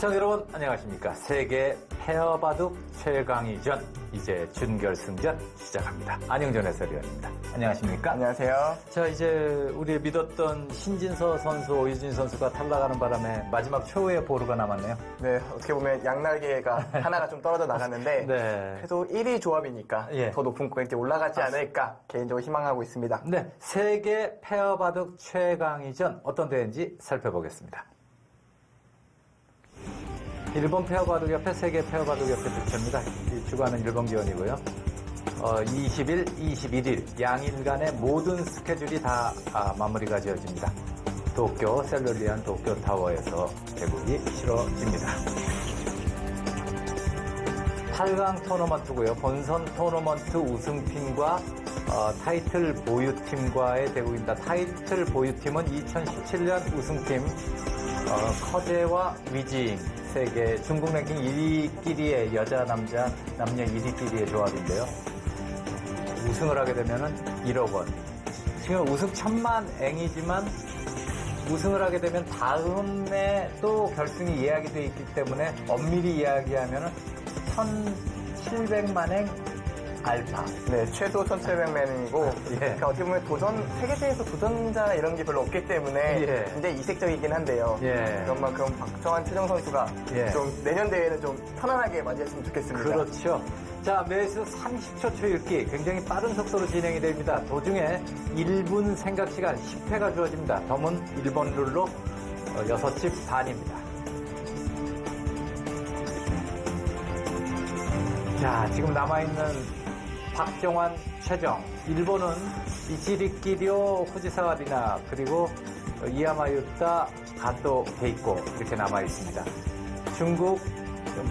시청자 여러분 안녕하십니까. 세계 페어바둑 최강위전 이제 준결승전 시작합니다. 안영전 해설위원입니다. 안녕하십니까. 안녕하세요. 자, 이제 우리 믿었던 신진서 선수, 오유진 선수가 탈락하는 바람에 마지막 최후의 보루가 남았네요. 네, 어떻게 보면 양날개가 하나가 좀 떨어져 나갔는데 네. 그래도 1위 조합이니까 예. 더 높은 고객에 올라가지 않을까 개인적으로 희망하고 있습니다. 네, 세계 페어바둑 최강위전 어떤 대회인지 살펴보겠습니다. 일본 페어바둑협회, 세계 페어바둑협회 주최입니다. 이 주관은 일본 기원이고요. 20일, 21일 양일간의 모든 스케줄이 다 마무리가 지어집니다. 도쿄 셀룰리안 도쿄 타워에서 대국이 치러집니다. 8강 토너먼트고요. 본선 토너먼트 우승팀과 타이틀 보유팀과의 대국입니다. 타이틀 보유팀은 2017년 우승팀 커제와 위징 세계 중국 랭킹 1위끼리의 여자, 남자, 남녀 1위끼리의 조합인데요. 우승을 하게 되면은 1억 원. 지금 우승 천만행이지만 우승을 하게 되면 다음에 또 결승이 예약이 되어 있기 때문에 엄밀히 이야기하면은 1,700만행 알파. 네, 최소 1,700만원이고 예. 그러니까 어떻게 보면 세계대회에서 도전자 이런 게 별로 없기 때문에 예. 굉장히 이색적이긴 한데요. 예. 그런 만큼 박정환, 최정 선수가 예. 좀 내년 대회는 좀 편안하게 맞이했으면 좋겠습니다. 그렇죠. 자, 매수 30초 초읽기 굉장히 빠른 속도로 진행이 됩니다. 도중에 1분 생각 시간 10회가 주어집니다. 덤은 1번 룰로 6집 반입니다. 자, 지금 남아있는 박정환, 최정. 일본은 이치리키료, 후지사와 리나, 그리고 이야마유타, 가토, 게이코 이렇게 남아있습니다. 중국,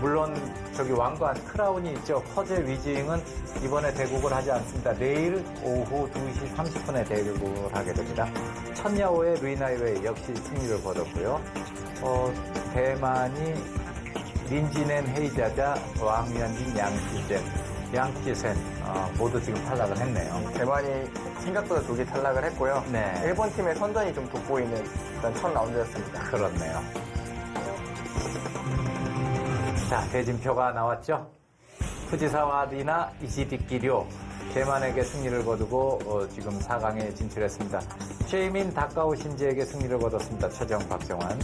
물론 저기 왕관, 크라운이 있죠. 커제 위징은 이번에 대국을 하지 않습니다. 내일 오후 2시 30분에 대국을 하게 됩니다. 천야오의 루이나이웨이 역시 승리를 거뒀고요. 대만이 린지넨 헤이자자, 왕위안진 양치센 모두 지금 탈락을 했네요. 대만이 생각보다 두 개 탈락을 했고요. 네. 일본 팀의 선전이 좀 돋보이는 일단 첫 라운드였습니다. 그렇네요. 자, 대진표가 나왔죠. 후지사와 리나, 이시디키료 대만에게 승리를 거두고 지금 4강에 진출했습니다. 최이민, 다카오 신지에게 승리를 거뒀습니다. 최정, 박정환.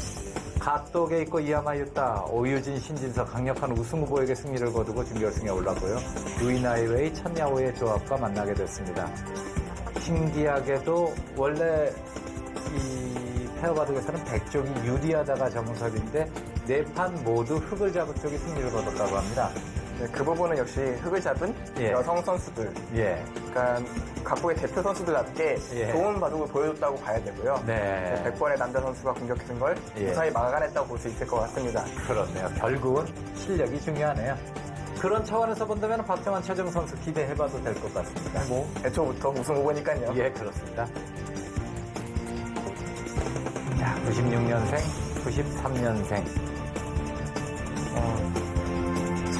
가토, 게이코, 이야마유타, 오유진, 신진서 강력한 우승 후보에게 승리를 거두고 준결승에 올랐고요. 루이나이웨이, 천야오의 조합과 만나게 됐습니다. 신기하게도 원래 이 페어바둑에서는 백쪽이 유리하다가 정석인데 네 판 모두 흙을 잡은 쪽이 승리를 거뒀다고 합니다. 네, 그 부분은 역시 흙을 잡은 예. 여성 선수들, 예. 그러니까 각국의 대표 선수들답게 예. 좋은 바둑을 보여줬다고 봐야 되고요. 네. 100번의 남자 선수가 공격하는 걸 예. 무사히 막아냈다고 볼 수 있을 것 같습니다. 그렇네요. 결국은 실력이 중요하네요. 그런 차원에서 본다면 박정환, 최정 선수 기대해봐도 될 것 같습니다. 뭐 애초부터 우승 후보니까요. 예, 그렇습니다. 자, 96년생, 93년생.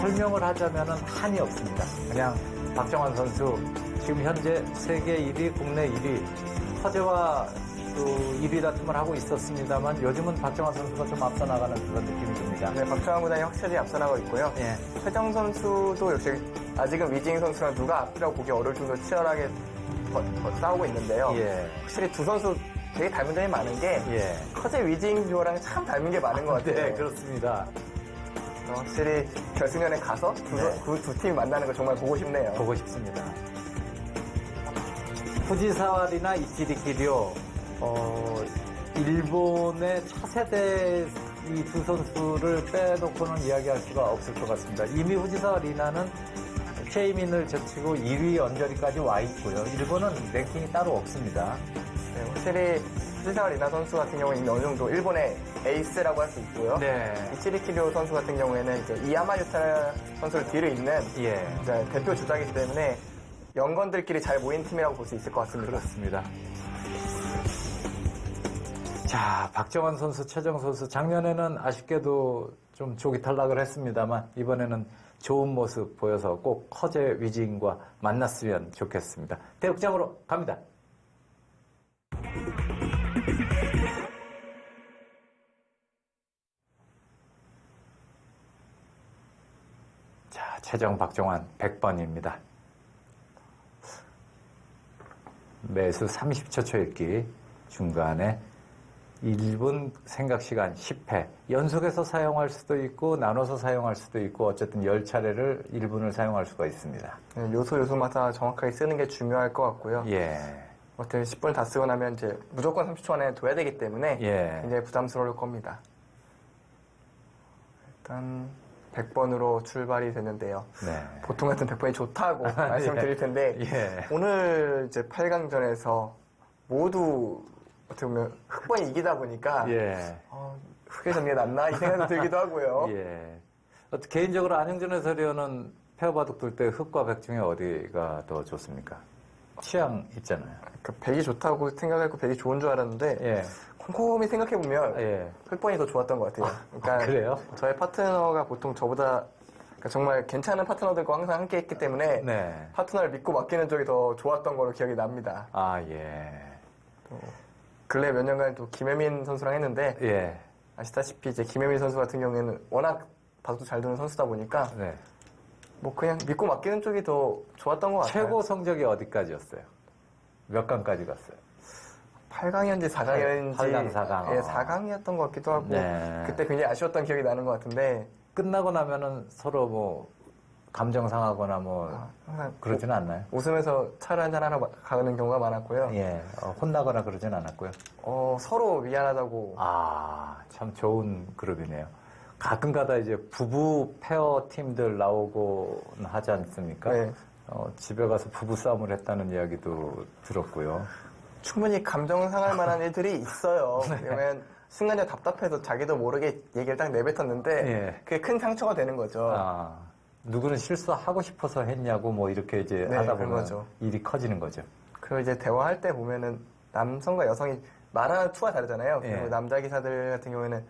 설명을 하자면은 한이 없습니다. 그냥 박정환 선수 지금 현재 세계 1위, 국내 1위, 커제와 또 1위 다툼을 하고 있었습니다만 요즘은 박정환 선수가 좀 앞서 나가는 그런 느낌이 듭니다. 네, 박정환 구단이 확실히 앞서나가고 있고요. 예. 최정 선수도 역시 아직은 위징 선수랑 누가 앞이라고 보기 어려울 정도로 치열하게 싸우고 있는데요. 예. 확실히 두 선수 되게 닮은 점이 많은 게 예. 커제 위징 듀오랑 참 닮은 게 많은 것 같아요. 네, 그렇습니다. 확실히 결승전에 가서 그 두 팀이 만나는 걸 정말 보고 싶네요. 보고 싶습니다. 후지사와 리나, 이치리키료, 일본의 차세대 이 두 선수를 빼놓고는 이야기할 수가 없을 것 같습니다. 이미 후지사와 리나는 최이민을 제치고 2위 언저리까지 와 있고요. 일본은 랭킹이 따로 없습니다. 네, 확실히 후지사와 리나 선수 같은 경우는 어느 정도 일본의 에이스라고 할 수 있고요. 네. 이치리키료 선수 같은 경우에는 이제 이야마유타 선수를 뒤로 잇는 예. 이제 대표 주자이기 때문에 영건들끼리 잘 모인 팀이라고 볼 수 있을 것 같습니다. 그렇습니다. 자, 박정환 선수, 최정 선수 작년에는 아쉽게도 좀 조기 탈락을 했습니다만 이번에는 좋은 모습 보여서 꼭 커제 위징과 만났으면 좋겠습니다. 대극장으로 갑니다. 최정 박종환 100번입니다. 매수 30초 초읽기 중간에 1분 생각시간 10회 연속해서 사용할 수도 있고 나눠서 사용할 수도 있고 어쨌든 10차례를 1분을 사용할 수가 있습니다. 네, 요소마다 정확하게 쓰는 게 중요할 것 같고요. 예. 어쨌든 10분을 다 쓰고 나면 이제 무조건 30초 안에 둬야 되기 때문에 예. 굉장히 부담스러울 겁니다. 일단 100번으로 출발이 됐는데요. 네. 보통 같은 100번이 좋다고 말씀드릴 텐데 예. 오늘 이제 8강전에서 모두 어떻게 보면 흑번이 이기다 보니까 예. 흑의 정리가 낫나 이 생각이 들기도 하고요. 예. 개인적으로 안영준 해설위원은 페어바둑 둘 때 흑과 백 중에 어디가 더 좋습니까? 취향 있잖아요. 그 백이 좋다고 생각하고 백이 좋은 줄 알았는데 예. 곰곰이 생각해보면 예. 흑번이 더 좋았던 것 같아요. 그러니까 그래요? 저의 파트너가 보통 저보다 그러니까 정말 괜찮은 파트너들과 항상 함께 했기 때문에 네. 파트너를 믿고 맡기는 쪽이 더 좋았던 걸로 기억이 납니다. 아, 예. 근래 몇 년간 또 김혜민 선수랑 했는데 예. 아시다시피 이제 김혜민 선수 같은 경우에는 워낙 바둑도 잘 두는 선수다 보니까 네. 뭐 그냥 믿고 맡기는 쪽이 더 좋았던 것 같아요. 최고 성적이 어디까지였어요? 몇 강까지 갔어요? 8강이었는지 4강이었는지 8강, 4강. 예, 4강이었던 것 같기도 하고 네. 그때 굉장히 아쉬웠던 기억이 나는 것 같은데 끝나고 나면은 서로 뭐 감정 상하거나 뭐 항상 그러지는 않나요? 웃으면서 차를 한잔 하러 가는 경우가 많았고요. 예. 혼나거나 그러진 않았고요. 서로 미안하다고 아, 참 좋은 그룹이네요. 가끔 가다 이제 부부 페어 팀들 나오곤 하지 않습니까? 네. 집에 가서 부부 싸움을 했다는 이야기도 들었고요. 충분히 감정 상할 만한 일들이 있어요. 네. 왜냐면 순간적으로 답답해서 자기도 모르게 얘기를 딱 내뱉었는데 예. 그게 큰 상처가 되는 거죠. 아, 누구는 실수하고 싶어서 했냐고 뭐 이렇게 이제 네, 하다 그런 보면 거죠. 일이 커지는 거죠. 그리고 이제 대화할 때 보면은 남성과 여성이 말하는 투가 다르잖아요. 예. 그리고 남자 기사들 같은 경우에는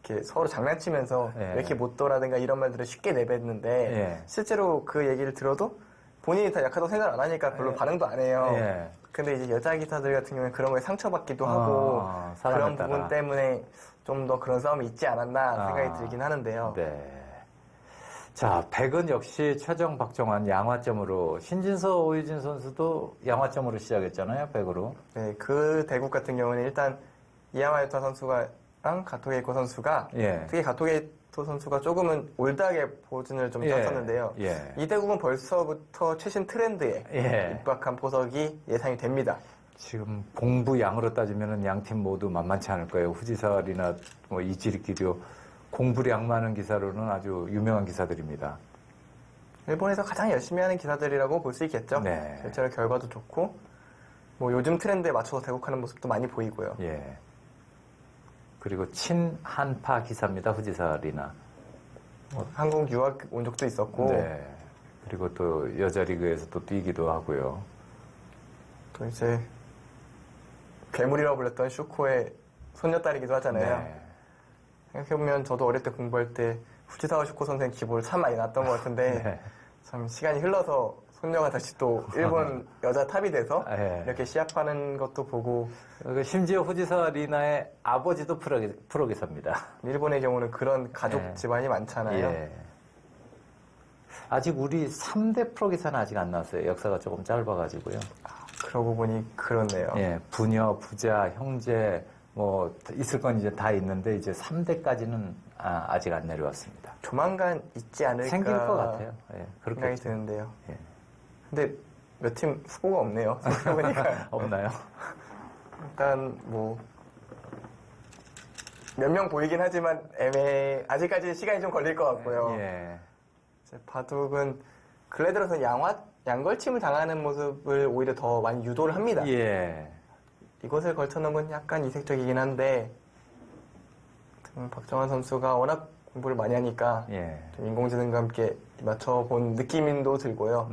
이렇게 서로 장난치면서 예. 왜 이렇게 못도라든가 이런 말들을 쉽게 내뱉는데 예. 실제로 그 얘기를 들어도 본인이 다 약하다고 생각 안 하니까 별로 예. 반응도 안 해요. 예. 근데 이제 여자 기사들 같은 경우에 그런 거에 상처받기도 하고 사람에 그런 따라. 부분 때문에 좀 더 그런 싸움이 있지 않았나 생각이 아, 들긴 하는데요. 네. 자, 백은 역시 최정 박정환 양화점으로 신진서 오유진 선수도 양화점으로 시작했잖아요, 백으로. 네, 그 대국 같은 경우는 일단 이야마유타 선수랑 가토게이코 선수가 예. 특히 가토게이토 선수가 조금은 올드하게 포진을 좀 짰었는데요. 예. 이 대국은 벌써부터 최신 트렌드에 예. 입각한 포석이 예상이 됩니다. 지금 공부 양으로 따지면은 양 팀 모두 만만치 않을 거예요. 후지살이나 뭐 이지리끼리요. 공부량 많은 기사로는 아주 유명한 기사들입니다. 일본에서 가장 열심히 하는 기사들이라고 볼 수 있겠죠. 네. 실제로 결과도 좋고 뭐 요즘 트렌드에 맞춰서 대국하는 모습도 많이 보이고요. 예. 그리고 친한파 기사입니다. 후지살이나. 한국 유학 온 적도 있었고 네. 그리고 또 여자 리그에서 또 뛰기도 하고요. 또 이제 괴물이라고 불렸던 슈코의 손녀딸이기도 하잖아요. 네. 생각해보면 저도 어릴 때 공부할 때 후지사와 슈코 선생 기보를 참 많이 났던 것 같은데 네. 참 시간이 흘러서 손녀가 다시 또 일본 여자 탑이 돼서 네. 이렇게 시합하는 것도 보고 심지어 후지사 리나의 아버지도 프로 기사입니다. 일본의 경우는 그런 가족 네. 집안이 많잖아요. 예. 아직 우리 3대 프로 기사는 아직 안 나왔어요. 역사가 조금 짧아가지고요. 그러고 보니 그렇네요. 예, 부녀, 부자, 형제 뭐 있을 건 이제 다 있는데 이제 3대까지는 아직 안 내려왔습니다. 조만간 있지 않을까 생길 것 같아요. 예, 생각이 그렇게 드는데요. 예. 근데 몇 팀 후보가 없네요. 생각해보니까 없나요? 일단 뭐 몇 명 보이긴 하지만 아직까지 시간이 좀 걸릴 것 같고요. 예. 이제 바둑은 근래 들어서 양걸침을 당하는 모습을 오히려 더 많이 유도를 합니다. 예. 이것을 걸쳐놓은 건 약간 이색적이긴 한데 박정환 선수가 워낙 공부를 많이 하니까 예. 좀 인공지능과 함께 맞춰본 느낌도 들고요.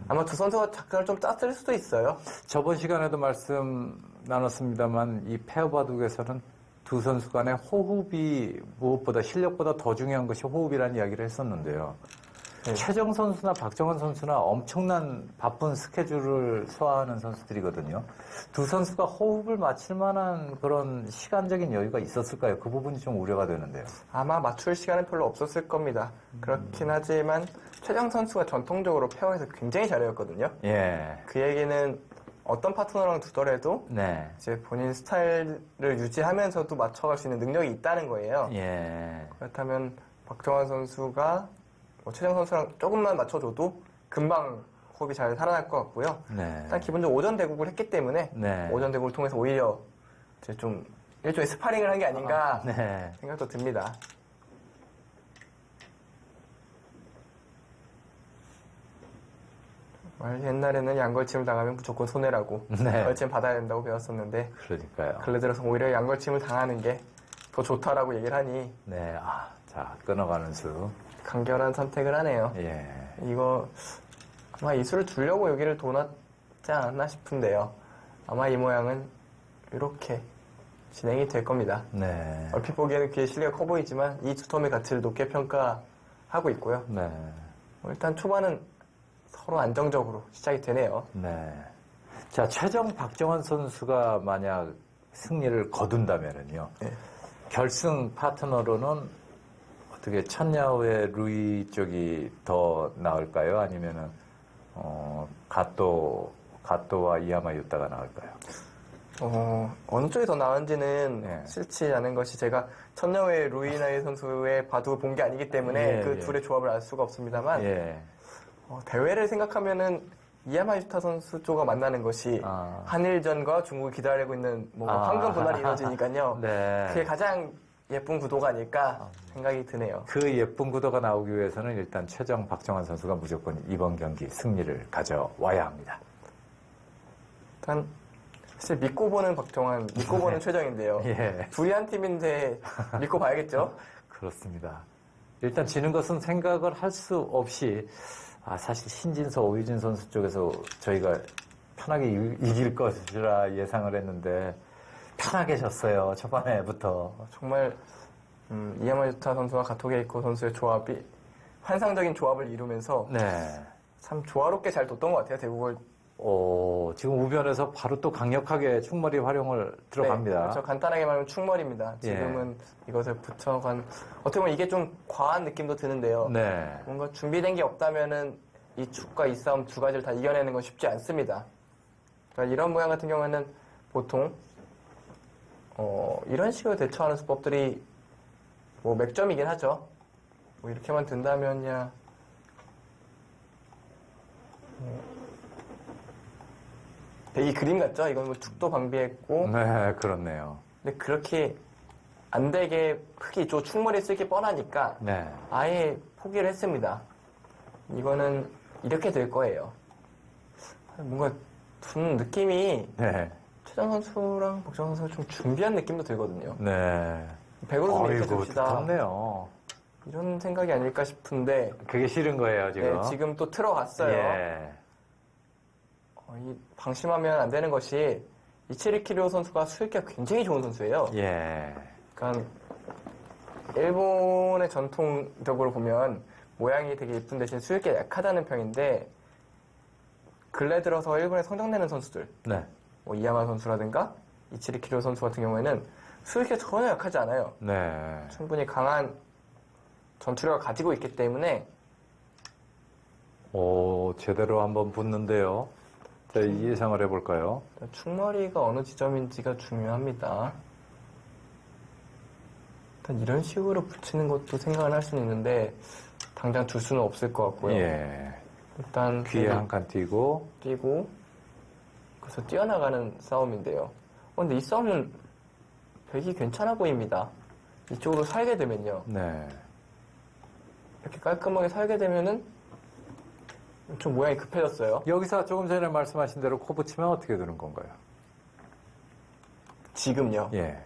아마 두 선수가 작전을 좀 짰을 수도 있어요. 저번 시간에도 말씀 나눴습니다만 이 페어 바둑에서는 두 선수 간의 호흡이 무엇보다 실력보다 더 중요한 것이 호흡이라는 이야기를 했었는데요. 네. 최정 선수나 박정원 선수나 엄청난 바쁜 스케줄을 소화하는 선수들이거든요. 두 선수가 호흡을 맞출 만한 그런 시간적인 여유가 있었을까요? 그 부분이 좀 우려가 되는데요. 아마 맞출 시간은 별로 없었을 겁니다. 그렇긴 하지만 최정 선수가 전통적으로 페어에서 굉장히 잘해왔거든요. 예. 그 얘기는 어떤 파트너랑 두더라도 네. 이제 본인 스타일을 유지하면서도 맞춰갈 수 있는 능력이 있다는 거예요. 예. 그렇다면 박정환 선수가 최정 선수랑 조금만 맞춰줘도 금방 호흡이 잘 살아날 것 같고요. 네. 일단 기본적으로 오전 대국을 했기 때문에 네. 오전 대국을 통해서 오히려 이제 좀 일종의 스파링을 한 게 아닌가 네. 생각도 듭니다. 정말 옛날에는 양걸침을 당하면 무조건 손해라고 네. 걸침 받아야 된다고 배웠었는데 그러니까요. 근래 들어서 오히려 양걸침을 당하는 게 더 좋다라고 얘기를 하니 네. 아, 자, 끊어가는 수. 간결한 선택을 하네요. 예. 이거 아마 이 수를 두려고 여기를 도놨지 않았나 싶은데요. 아마 이 모양은 이렇게 진행이 될 겁니다. 네. 얼핏 보기에는 귀의 실력이 커 보이지만 이 두 텀의 가치를 높게 평가하고 있고요. 네. 일단 초반은 서로 안정적으로 시작이 되네요. 네. 자, 최정 박정원 선수가 만약 승리를 거둔다면은요. 네. 결승 파트너로는 어떻게 천야후의 루이 쪽이 더 나을까요? 아니면은 가또와 이야마 유타가 나을까요? 어느 쪽이 더 나은지는 네. 싫지 않은 것이 제가 천녀의 루이나이 선수의 바둑을 본 게 아니기 때문에 예, 그 예. 둘의 조합을 알 수가 없습니다만 예. 대회를 생각하면은 이야마 유타 선수 쪽과 만나는 것이 아. 한일전과 중국이 기다리고 있는 뭔가 황금 분할이 이루어지니까요. 네. 그게 가장 예쁜 구도가 아닐까 생각이 드네요. 그 예쁜 구도가 나오기 위해서는 일단 최정 박정원 선수가 무조건 이번 경기 승리를 가져와야 합니다. 일단 사실 믿고 보는 박정환, 믿고 보는 최정인데요. 예. 둘이 한 팀인데 믿고 봐야겠죠? 그렇습니다. 일단 지는 것은 생각을 할 수 없이 사실 신진서, 오유진 선수 쪽에서 저희가 편하게 이길 것이라 예상을 했는데 편하게 졌어요. 초반에부터. 정말 이야마 유타 선수와 가토게이코 선수의 조합이 환상적인 조합을 이루면서 네. 참 조화롭게 잘 뒀던 것 같아요. 대국을. 지금 우변에서 바로 또 강력하게 충머리 활용을 들어갑니다. 네, 그렇죠. 간단하게 말하면 충머리입니다. 지금은 이것을 붙여간 어떻게 보면 이게 좀 과한 느낌도 드는데요. 네. 뭔가 준비된 게 없다면은 이 축과 이 싸움 두 가지를 다 이겨내는 건 쉽지 않습니다. 그러니까 이런 모양 같은 경우에는 보통 이런 식으로 대처하는 수법들이 뭐 맥점이긴 하죠. 뭐 이렇게만 든다면야 되게 그림 같죠? 이건 뭐 축도 방비했고 네, 그렇네요. 근데 그렇게 안 되게 크게 이쪽 충머리 쓸 게 뻔하니까 네. 아예 포기를 했습니다. 이거는 이렇게 될 거예요. 뭔가 둔 느낌이 네. 최정 선수랑 박정원 선수가 좀 준비한 느낌도 들거든요. 네. 100으로 좀 이렇게 어이구, 줍시다. 좋네요. 이런 생각이 아닐까 싶은데 그게 싫은 거예요, 지금. 네, 지금 또 틀어갔어요. 예. 이 방심하면 안 되는 것이 이치리 키리오 선수가 수익기가 굉장히 좋은 선수예요. 예. 그러니까 일본의 전통적으로 보면 모양이 되게 예쁜 대신 수익기가 약하다는 평인데 근래 들어서 일본에 성장내는 선수들 네. 뭐 이야마 선수라든가 이치리 키리오 선수 같은 경우에는 수익기가 전혀 약하지 않아요. 네. 충분히 강한 전투력을 가지고 있기 때문에 제대로 한번 붙는데요. 자, 예상을 해볼까요? 충머리가 어느 지점인지가 중요합니다. 일단 이런 식으로 붙이는 것도 생각을 할 수는 있는데 당장 둘 수는 없을 것 같고요. 예. 일단 귀에 한 칸 띄고, 뛰고 그래서 뛰어나가는 싸움인데요. 근데 이 싸움은 되게 괜찮아 보입니다. 이쪽으로 살게 되면요. 네. 이렇게 깔끔하게 살게 되면은 좀 모양이 급해졌어요. 여기서 조금 전에 말씀하신 대로 코 붙이면 어떻게 되는 건가요? 지금요. 예.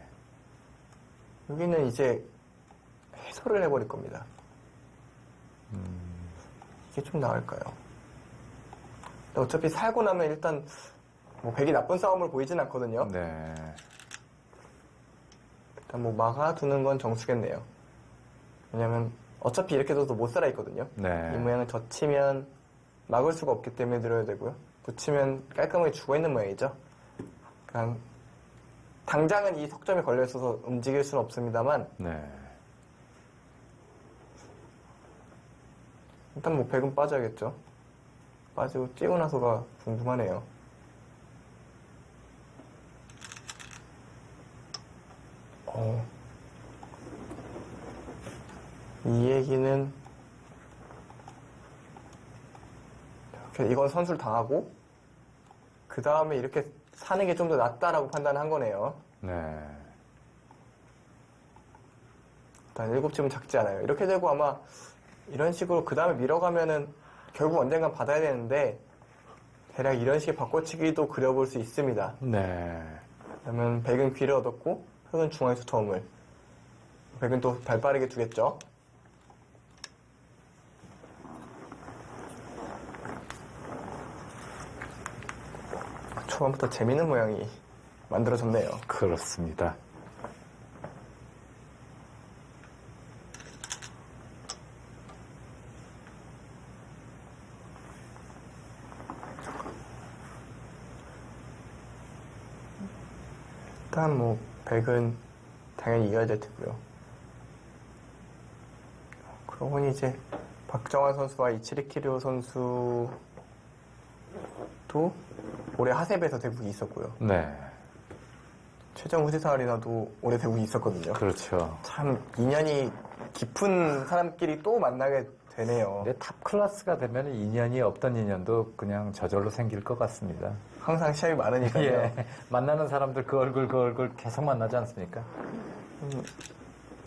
여기는 이제 해소를 해버릴 겁니다. 이게 좀 나을까요? 근데 어차피 살고 나면 일단 뭐 백이 나쁜 싸움을 보이진 않거든요. 네. 일단 뭐 막아두는 건 정수겠네요. 왜냐면 어차피 이렇게 둬도 못 살아 있거든요. 네. 이 모양은 젖히면 막을 수가 없기 때문에 늘어야 되고요. 붙이면 깔끔하게 죽어있는 모양이죠. 그냥 당장은 이 석점에 걸려 있어서 움직일 수는 없습니다만 네. 일단 뭐 백은 빠져야겠죠. 빠지고 찌고 나서가 궁금하네요. 이 얘기는 이렇게 이건 선수를 당하고 그 다음에 이렇게 사는 게 좀 더 낫다라고 판단한 거네요. 네. 일단 7집은 작지 않아요. 이렇게 되고 아마 이런 식으로 그 다음에 밀어가면은 결국 언젠간 받아야 되는데 대략 이런 식의 바꿔치기도 그려볼 수 있습니다. 네. 그러면 백은 귀를 얻었고 흑은 중앙에서 도움을. 백은 또 발빠르게 두겠죠. 초반부터 재밌는 모양이 만들어졌네요. 그렇습니다. 일단 뭐 백은 당연히 이겨야 될 테고요. 그러고 보니 이제 박정환 선수와 이치리 키리오 선수도 올해 하세베에서 대국이 있었고요. 네. 최정 후지사 아리나도 올해 대국이 있었거든요. 그렇죠. 참 인연이 깊은 사람끼리 또 만나게 되네요. 근데 탑 클래스가 되면 인연이 없던 인연도 그냥 저절로 생길 것 같습니다. 항상 시합이 많으니까요. 예. 만나는 사람들 그 얼굴 계속 만나지 않습니까?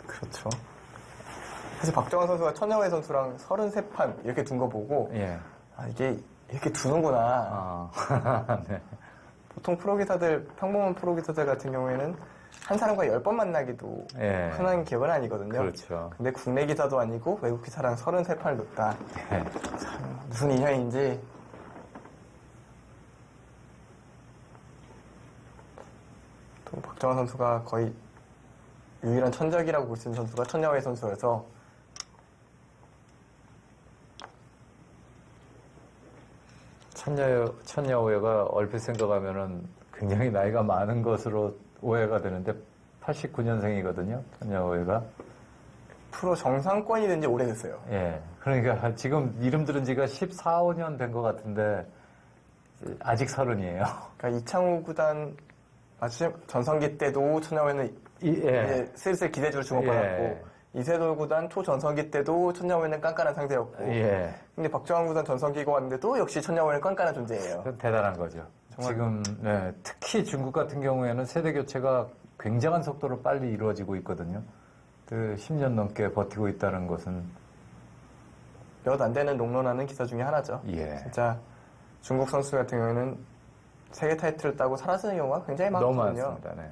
그렇죠. 사실 박정환 선수가 천여회 선수랑 33판 이렇게 둔 거 보고 예. 아 이게 이렇게 두는구나. 아. 네. 보통 프로기사들 평범한 프로기사들 같은 경우에는 한 사람과 10번 만나기도 예. 흔한 기억은 아니거든요. 그렇죠. 근데 국내 기사도 아니고 외국 기사랑 33판을 뒀다. 예. 무슨 인연인지. 또 박정환 선수가 거의 유일한 천적이라고 볼 수 있는 선수가 천여회 선수여서 천여오해가 얼핏 생각하면은 굉장히 나이가 많은 것으로 오해가 되는데 89년생이거든요. 천여오해가. 프로 정상권이 된 지 오래됐어요. 예. 그러니까 지금 이름 들은 지가 14, 15년 된 것 같은데 아직 30이에요. 그러니까 이창우 구단 마침 전성기 때도 천여회는 예. 이제 슬슬 기대주를 주목받았고 예. 이세돌 구단 초전성기 때도 천여회는 깐깐한 상대였고 예. 근데 박정환 구단 전성기가 왔는데도 역시 천여회는 깐깐한 존재예요. 대단한 거죠. 정말. 지금 네, 특히 중국 같은 경우에는 세대 교체가 굉장한 속도로 빨리 이루어지고 있거든요. 그 10년 넘게 버티고 있다는 것은 몇 안 되는 롱런하는 기사 중에 하나죠. 예. 진짜 중국 선수 같은 경우에는 세계 타이틀을 따고 사라지는 경우가 굉장히 너무 많거든요. 많습니다. 네.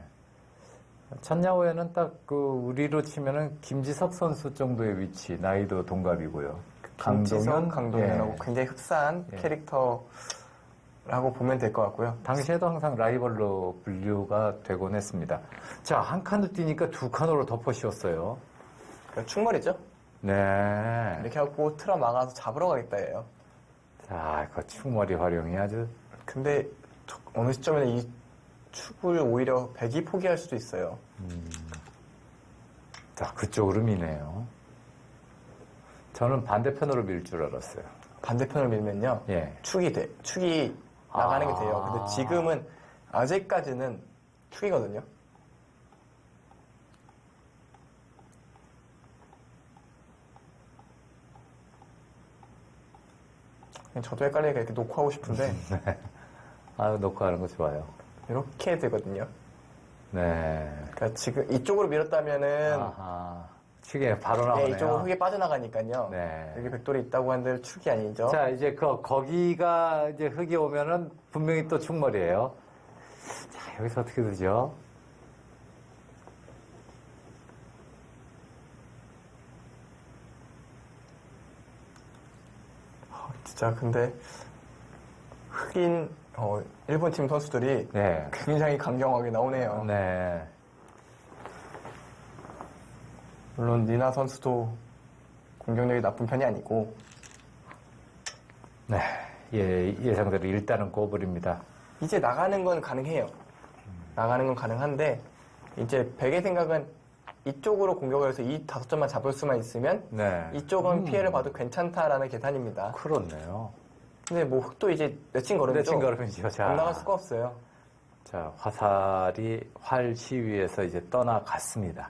천야오에는 딱 그 우리로 치면은 김지석 선수 정도의 위치, 나이도 동갑이고요. 강동현, 강동현하고 예. 굉장히 흡사한 예. 캐릭터라고 보면 될 것 같고요. 당시에도 항상 라이벌로 분류가 되곤 했습니다. 자, 한 칸을 뛰니까 두 칸으로 덮어 씌웠어요. 그러니까 충머리죠. 네. 이렇게 하고 틀어 막아서 잡으러 가겠다 해요. 자, 그 축머리 활용이 아주 근데 어느 시점에는 이 축을 오히려 백이 포기할 수도 있어요. 자, 그쪽으로 미네요. 저는 반대편으로 밀 줄 알았어요. 반대편을 밀면요. 예. 축이 나가는 게 돼요. 근데 지금은 아직까지는 축이거든요. 저도 헷갈리니까 이렇게 놓고 하고 싶은데 아, 놓고 하는 거 좋아요. 이렇게 되거든요. 네. 그러니까 지금 이쪽으로 밀었다면은 아하. 축에 바로 나오네요. 네, 이쪽으로 흙이 빠져나가니까요. 네. 여기 백돌이 있다고 한들 축이 아니죠. 자, 이제 거기가 이제 흙이 오면은 분명히 또 축머리예요. 자, 여기서 어떻게 되죠? 진짜 근데 흑인 일본 팀 선수들이 네. 굉장히 강경하게 나오네요. 네. 물론 니나 선수도 공격력이 나쁜 편이 아니고 네, 예상대로 일단은 고블입니다. 이제 나가는 건 가능해요. 나가는 건 가능한데 이제 백의 생각은 이쪽으로 공격을 해서 이 5점만 잡을 수만 있으면 네. 이쪽은 피해를 봐도 괜찮다라는 계산입니다. 그렇네요. 근데 뭐 흑도 이제 내친 걸음이죠. 내친 걸음이죠. 자, 안 나갈 수가 없어요. 자, 화살이 활 시위에서 이제 떠나갔습니다.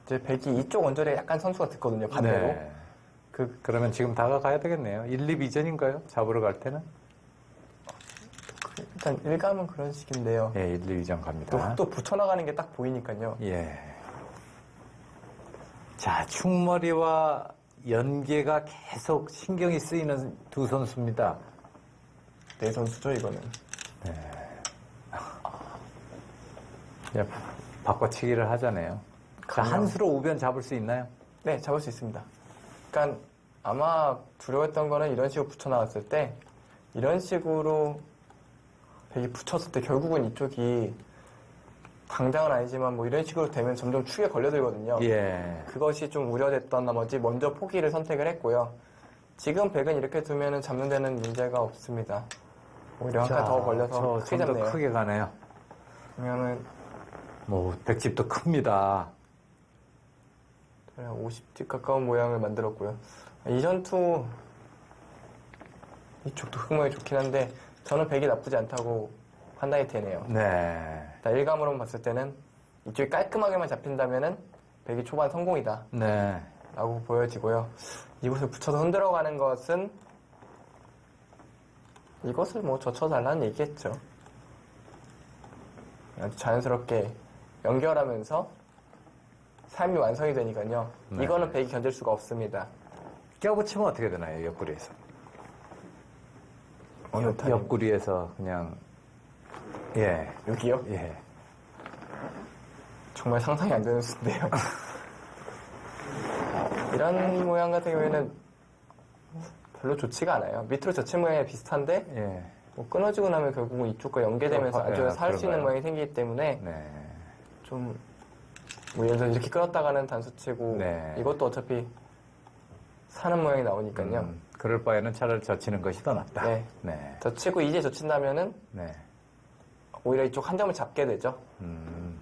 이제 백이 이쪽 언저리에 약간 선수가 듣거든요. 반대로. 네. 그러면 지금 다가가야 되겠네요. 1, 2비전인가요? 잡으러 갈 때는? 일단 일감은 그런 식인데요. 예, 1, 2비전 또 갑니다. 흑도 붙여나가는 게 딱 보이니까요. 예. 자, 충머리와 연계가 계속 신경이 쓰이는 두 선수입니다. 네 선수죠 이거는. 예, 바꿔치기를 하잖아요. 자, 한 수로 우변 잡을 수 있나요? 네, 잡을 수 있습니다. 그러니까 아마 두려웠던 거는 이런 식으로 붙여나갔을 때 이런 식으로 백이 붙였을 때 결국은 이쪽이 당장은 아니지만 뭐 이런 식으로 되면 점점 축에 걸려들거든요. 예. 그것이 좀 우려됐던 나머지 먼저 포기를 선택을 했고요. 지금 백은 이렇게 두면은 잡는 데는 문제가 없습니다. 오히려 한 칸 더 걸려서 크게 좀 더 잡네요. 크게 가네요. 그러면은 뭐, 백집도 큽니다. 50집 가까운 모양을 만들었고요. 이 전투 이쪽도 흑모이 좋긴 한데 저는 백이 나쁘지 않다고 판단이 되네요. 네. 일감으로만 봤을 때는 이쪽이 깔끔하게만 잡힌다면은 백이 초반 성공이다 네. 라고 보여지고요. 이곳을 붙여서 흔들어가는 것은 이것을 뭐 젖혀달라는 얘기겠죠. 아주 자연스럽게 연결하면서 삶이 완성이 되니까요. 네. 이거는 백이 견딜 수가 없습니다. 껴붙이면 어떻게 되나요, 옆구리에서? 어느 타임? 옆구리에서 그냥, 예, 여기요? 예. 정말 상상이 안 되는 수인데요. 이런 모양 같은 경우에는 별로 좋지가 않아요. 밑으로 젖힌 모양이 비슷한데 예. 뭐 끊어지고 나면 결국은 이쪽과 연계되면서 아주 예, 살 수 있는 그런가요? 모양이 생기기 때문에 네. 좀 뭐 예를 들어 이렇게 끊었다가는 단수치고 네. 이것도 어차피 사는 모양이 나오니까요. 그럴 바에는 차라리 젖히는 것이 더 낫다. 네. 네. 젖히고 이제 젖힌다면은 네. 오히려 이쪽 한 점을 잡게 되죠.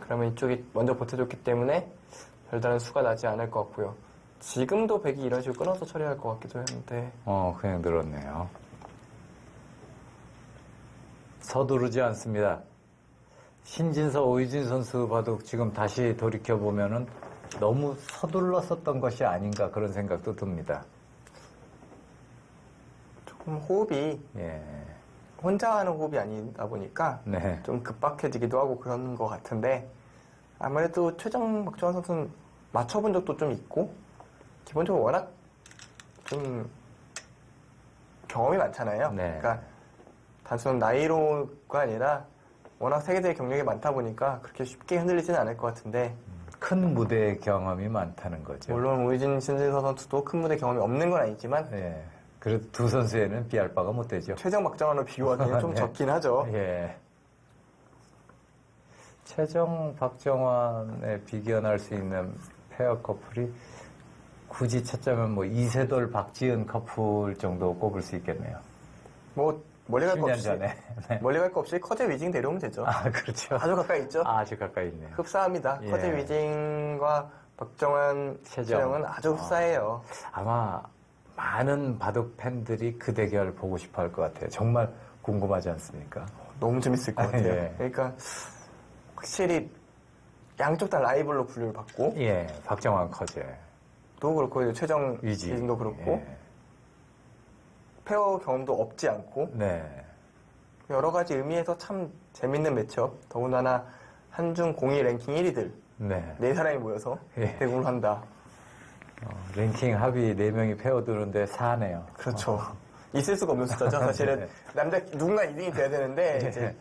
그러면 이쪽이 먼저 버텨줬기 때문에 별다른 수가 나지 않을 것 같고요. 지금도 백이 이런 식으로 끊어서 처리할 것 같기도 했는데 그냥 늘었네요. 서두르지 않습니다. 신진서, 오유진 선수 봐도 지금 다시 돌이켜보면은 너무 서둘렀었던 것이 아닌가 그런 생각도 듭니다. 조금 호흡이 예. 혼자 하는 호흡이 아니다 보니까 네. 좀 급박해지기도 하고 그런 것 같은데 아무래도 최정 박정환 선수는 맞춰본 적도 좀 있고 기본적으로 워낙 좀 경험이 많잖아요. 네. 그러니까 단순 나이로가 아니라 워낙 세계대회 경력이 많다 보니까 그렇게 쉽게 흔들리지는 않을 것 같은데 큰 무대 경험이 많다는 거죠. 물론 오유진 신진서 선수도 큰 무대 경험이 없는 건 아니지만 예. 그래도 두 선수에는 비할 바가 못 되죠. 최정 박정환으로 비교하기에는 좀 네. 적긴 하죠. 예. 최정, 박정환에 비견할 수 있는 페어 커플이 굳이 찾자면 뭐 이세돌, 박지은 커플 정도 꼽을 수 있겠네요. 뭐 멀리 갈 거 10년 없이 전에. 네. 멀리 갈 거 없이 커제 위징 데려오면 되죠. 아, 그렇죠. 아주 가까이 있죠. 아주 가까이 있네요. 흡사합니다. 예. 커제 위징과 박정환, 최정. 최정은 아주 흡사해요. 아마 많은 바둑 팬들이 그 대결 보고 싶어 할 것 같아요. 정말 궁금하지 않습니까? 너무 재밌을 것 같아요. 예. 그러니까 확실히 양쪽 다 라이벌로 분류를 받고 예, 박정환 커제. 또 그렇고 이제 최정 위지. 위징도 그렇고 예. 페어 경험도 없지 않고 네. 여러 가지 의미에서 참 재밌는 매치업. 더군다나 한중 공이 랭킹 1위들 네. 네 사람이 모여서 예. 대구를 한다. 랭킹 합이 4명이 페어드는데 4네요. 그렇죠. 있을 수가 없는 숫자죠. 사실은 네. 남자 누군가 2등이 돼야 되는데 네. 이제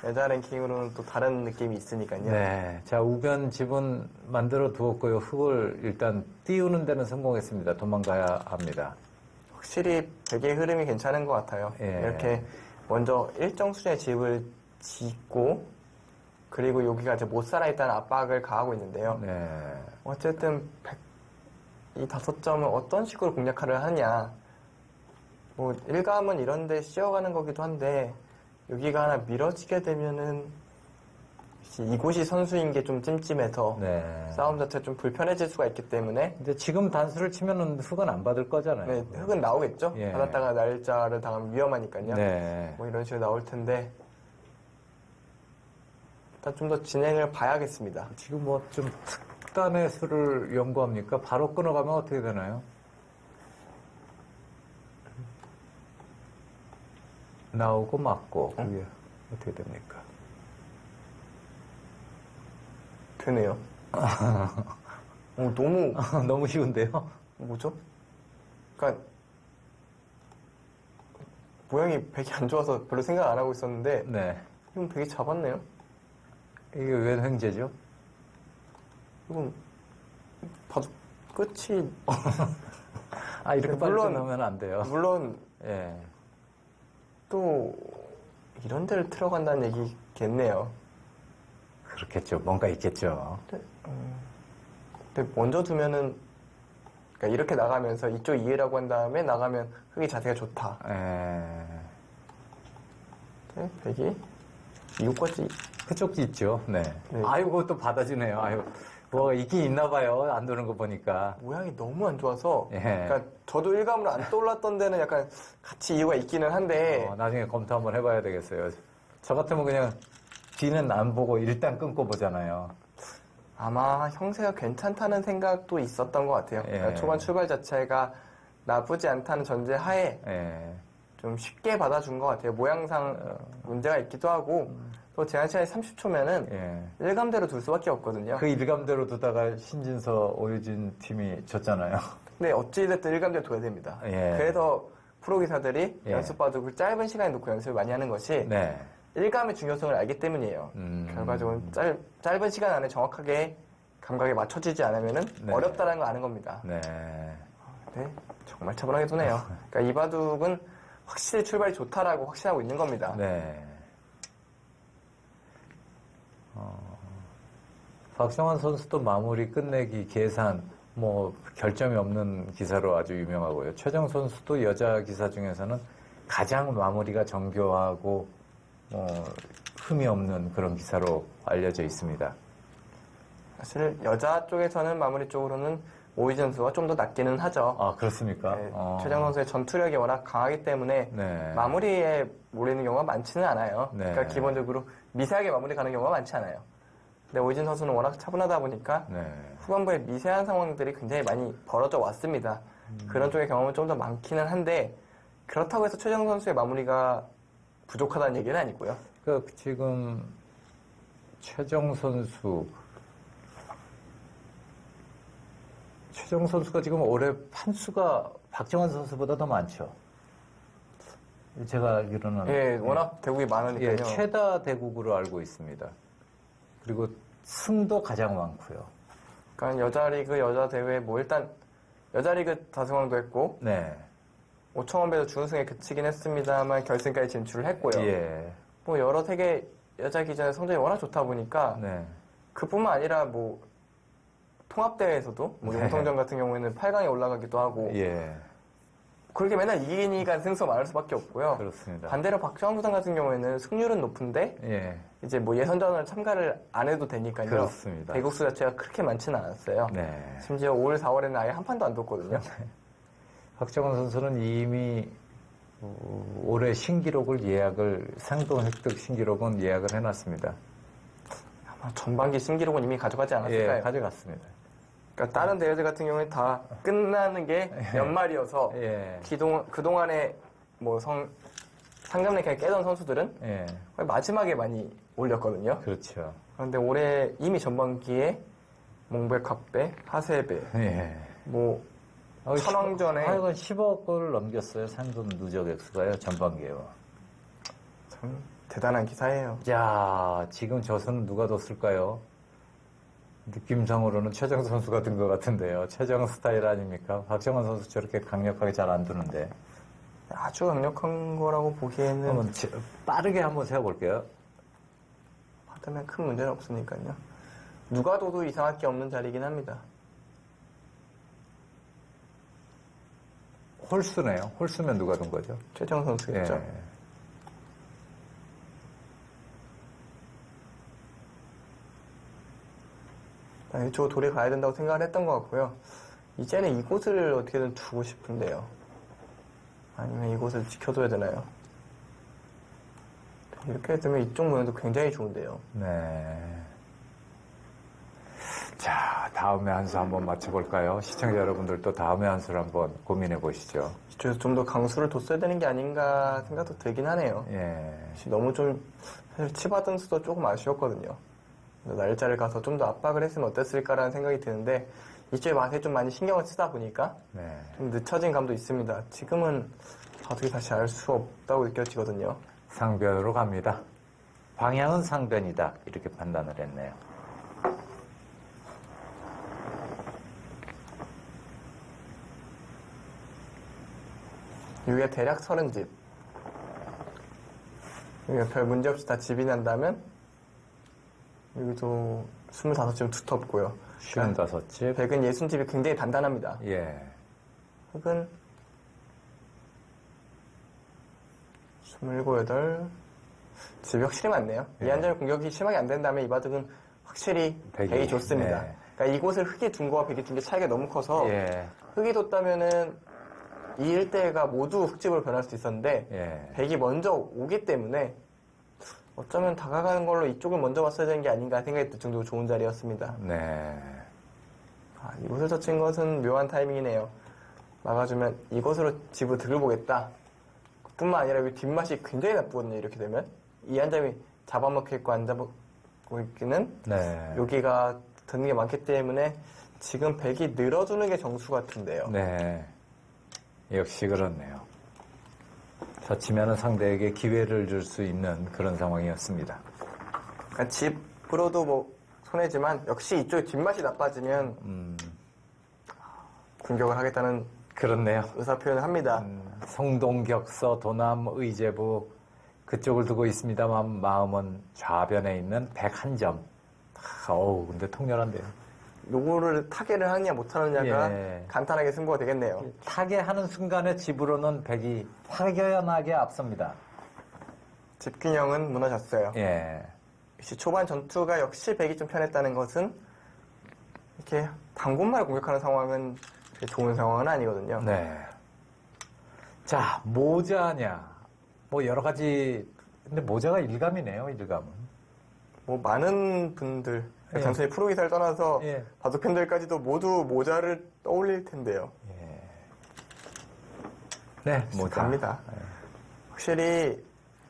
여자 랭킹으로는 또 다른 느낌이 있으니까요. 네. 자, 우변 지분 만들어 두었고요. 흙을 일단 띄우는 데는 성공했습니다. 도망가야 합니다. 확실히 백의 흐름이 괜찮은 것 같아요. 예. 이렇게 먼저 일정 수준의 집을 짓고 그리고 여기가 이제 못 살아있다는 압박을 가하고 있는데요. 네. 어쨌든 이 5점을 어떤 식으로 공략을 하냐. 뭐 일감은 이런 데 씌어가는 거기도 한데 여기가 하나 밀어지게 되면은 이곳이 선수인 게 좀 찜찜해서 네. 싸움 자체가 좀 불편해질 수가 있기 때문에 근데 지금 단수를 치면은 흑은 안 받을 거잖아요. 네, 흙은 나오겠죠. 예. 받았다가 날짜를 당하면 위험하니까요. 네. 뭐 이런 식으로 나올 텐데 일단 좀 더 진행을 봐야겠습니다. 지금 뭐 좀 특단의 수를 연구합니까? 바로 끊어가면 어떻게 되나요? 나오고 맞고 그게 어떻게 됩니까? 되네요. 너무 너무 쉬운데요? 뭐죠? 그러니까 모양이 백이 안 좋아서 별로 생각 안 하고 있었는데 네. 이건 백이 잡았네요. 이게 웬 횡재죠? 이건 봐도 끝이 아, 이렇게 빨리 물론- 끝나면 안 돼요. 물론 예. 또 이런 데를 들어간다는 얘기겠네요. 그렇겠죠. 뭔가 있겠죠. 근데 먼저 두면은 그러니까 이렇게 나가면서 이쪽 이해라고 한 다음에 나가면 흙이 자세가 좋다. 예. 네, 백이 이것까지 그쪽도 있죠. 네. 네. 아이고, 또 받아주네요. 아이고. 뭐가 있긴 있나 봐요. 안 도는 거 보니까. 모양이 너무 안 좋아서 예. 그러니까 저도 일감으로 안 떠올랐던 데는 약간 같이 이유가 있기는 한데 나중에 검토 한번 해봐야 되겠어요. 저 같으면 그냥 뒤는 안 보고 일단 끊고 보잖아요. 아마 형세가 괜찮다는 생각도 있었던 것 같아요. 그러니까 예. 초반 출발 자체가 나쁘지 않다는 전제 하에 예. 좀 쉽게 받아준 것 같아요. 모양상 문제가 있기도 하고 또 제한 시간이 30초면은 예. 일감대로 둘 수밖에 없거든요. 그 일감대로 두다가 신진서, 오유진 팀이 졌잖아요. 근데 어찌됐든 일감대로 둬야 됩니다. 예. 그래서 프로 기사들이 예. 연습 봐도 그 짧은 시간에 놓고 연습을 많이 하는 것이 네. 일감의 중요성을 알기 때문이에요. 결과적으로 짧은 시간 안에 정확하게 감각에 맞춰지지 않으면 네. 어렵다는 걸 아는 겁니다. 네. 네, 정말 차분하게 두네요. 그러니까 이 바둑은 확실히 출발이 좋다라고 확신하고 있는 겁니다. 네. 박성환 선수도 마무리 끝내기 계산 뭐 결점이 없는 기사로 아주 유명하고요. 최정 선수도 여자 기사 중에서는 가장 마무리가 정교하고 흠이 없는 그런 기사로 알려져 있습니다. 사실 여자 쪽에서는 마무리 쪽으로는 오이진 선수가 좀 더 낫기는 하죠. 아, 그렇습니까? 네, 최정 선수의 전투력이 워낙 강하기 때문에 네. 마무리에 몰리는 경우가 많지는 않아요. 네. 그러니까 기본적으로 미세하게 마무리 가는 경우가 많지 않아요. 근데 오이진 선수는 워낙 차분하다 보니까 네. 후반부에 미세한 상황들이 굉장히 많이 벌어져 왔습니다. 그런 쪽의 경험은 좀 더 많기는 한데 그렇다고 해서 최정 선수의 마무리가 부족하다는 얘기는 아니고요. 그 지금 최정 선수가 지금 올해 판수가 박정환 선수보다 더 많죠. 제가 알기로는 예, 워낙 대국이 많으니까요. 예, 최다 대국으로 알고 있습니다. 그리고 승도 가장 많고요. 그러니까 여자 리그, 여자 대회 뭐 일단 여자 리그 다승왕도 했고 네. 오청원배도 준우승에 그치긴 했습니다만 결승까지 진출을 했고요. 예. 뭐 여러 세계 여자 기전의 성적이 워낙 좋다 보니까 네. 그뿐만 아니라 뭐 통합대회에서도 뭐 네. 용성전 같은 경우에는 8강에 올라가기도 하고 예. 그렇게 맨날 이기니까 승수가 많을 수밖에 없고요. 그렇습니다. 반대로 박정환 구단 같은 경우에는 승률은 높은데 예. 이제 뭐 예선전을 참가를 안 해도 되니까요. 그렇습니다. 대국수 자체가 그렇게 많지는 않았어요. 네. 심지어 올 4월에는 아예 한 판도 안 뒀거든요. 박정환 선수는 이미 올해 신기록을 상금 획득 신기록은 예약을 해놨습니다. 아마 전반기 신기록은 이미 가져가지 않았을까요? 예, 가져갔습니다. 그러니까 다른 대회들 같은 경우에 다 끝나는 게 연말이어서 예. 그동안에 뭐 상금내 그냥 깨던 선수들은 예. 거의 마지막에 많이 올렸거든요. 그렇죠. 그런데 올해 이미 전반기에 몽백합배, 하세배, 예. 뭐 천왕전에 하여간 10억을 넘겼어요. 상금 누적 액수가요. 전반기에요. 참 대단한 기사예요. 야, 지금 저 선은 누가 뒀을까요? 느낌상으로는 최정 선수가 든 것 같은데요. 최정 스타일 아닙니까? 박정환 선수 저렇게 강력하게 잘 안 두는데. 아주 강력한 거라고 보기에는 한번 빠르게 한번 세워볼게요. 받으면 큰 문제는 없으니까요. 누가 둬도 이상할 게 없는 자리이긴 합니다. 홀수네요. 홀수면 누가 둔 거죠? 최정 선수겠죠. 예. 이쪽 돌에 가야 된다고 생각을 했던 것 같고요. 이제는 이곳을 어떻게든 두고 싶은데요. 아니면 이곳을 지켜둬야 되나요? 이렇게 되면 이쪽 모양도 굉장히 좋은데요. 네. 자, 다음에 한 수 한번 맞춰볼까요? 시청자 여러분들도 다음에 한 수를 한번 고민해 보시죠. 이쪽에서 좀 더 강수를 뒀어야 되는 게 아닌가 생각도 들긴 하네요. 예. 너무 좀 사실 치받은 수도 조금 아쉬웠거든요. 날짜를 가서 좀 더 압박을 했으면 어땠을까라는 생각이 드는데 이쪽에 맛에 좀 많이 신경을 쓰다 보니까 네. 좀 늦춰진 감도 있습니다. 지금은 어떻게 다시 알 수 없다고 느껴지거든요. 상변으로 갑니다. 방향은 상변이다. 이렇게 판단을 했네요. 여기가 대략 30집. 여기가 별 문제 없이 다 집이 난다면 여기도 25집 두텁고요. 55집. 백은 60집이 굉장히 단단합니다. 예. 흑은 27, 8. 집이 확실히 많네요. 예. 이 한 점의 공격이 심하게 안 된다면 이 바둑은 확실히 백이 좋습니다. 네. 그러니까 이곳을 흑이 둔 거와 백이 둔 게 차이가 너무 커서 예. 흑이 뒀다면은 이 일대가 모두 흑집으로 변할 수 있었는데 예. 백이 먼저 오기 때문에 어쩌면 다가가는 걸로 이쪽을 먼저 왔어야 되는 게 아닌가 생각이 들 정도로 좋은 자리였습니다. 네. 이곳을 젖힌 것은 묘한 타이밍이네요. 막아주면 이곳으로 집을 들어보겠다. 뿐만 아니라 이 뒷맛이 굉장히 나쁘거든요. 이렇게 되면 이 한 점이 잡아먹혀 있고 안 잡아먹고 있기는 네. 여기가 드는 게 많기 때문에 지금 백이 늘어주는 게 정수 같은데요. 네. 역시 그렇네요. 젖히면 상대에게 기회를 줄 수 있는 그런 상황이었습니다. 그러니까 집으로도 뭐 손해지만 역시 이쪽에 뒷맛이 나빠지면 공격을 하겠다는 그렇네요. 의사 표현을 합니다. 성동격서 도남 의제부 그쪽을 두고 있습니다만 마음은 좌변에 있는 101점. 어우, 근데 통렬한데요. 요거를 타개를 하느냐 못하느냐가 예. 간단하게 승부가 되겠네요. 타개하는 순간에 집으로는 백이 확연하게 앞섭니다. 집균형은 무너졌어요. 예. 역시 초반 전투가 역시 백이 좀 편했다는 것은 이렇게 단군마를 공격하는 상황은 좋은 상황은 아니거든요. 네. 자, 모자냐. 뭐 여러 가지, 근데 모자가 일감이네요, 일감은. 뭐 많은 분들 예. 단순히 프로기사를 떠나서 예. 바둑 팬들까지도 모두 모자를 떠올릴 텐데요. 예. 네, 모자. 갑니다. 확실히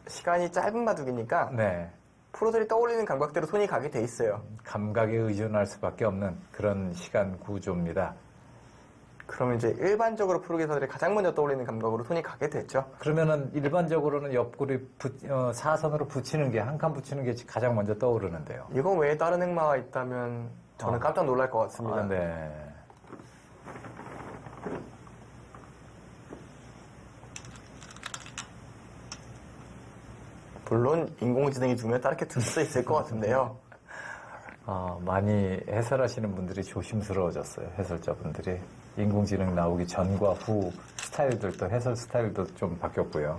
시간이 짧은 바둑이니까 네. 프로들이 떠올리는 감각대로 손이 가게 돼 있어요. 감각에 의존할 수밖에 없는 그런 시간 구조입니다. 그러면 이제 일반적으로 프로기사들이 가장 먼저 떠올리는 감각으로 손이 가게 됐죠. 그러면은 일반적으로는 옆구리 사선으로 붙이는 게, 한 칸 붙이는 게 가장 먼저 떠오르는데요. 이거 외에 다른 행마가 있다면 저는 깜짝 놀랄 것 같습니다. 아, 네. 물론 인공지능이 주면 따르게 둘 수도 있을 것 같은데요. 많이 해설하시는 분들이 조심스러워졌어요. 해설자분들이. 인공지능 나오기 전과 후 스타일들도, 해설 스타일도 좀 바뀌었고요.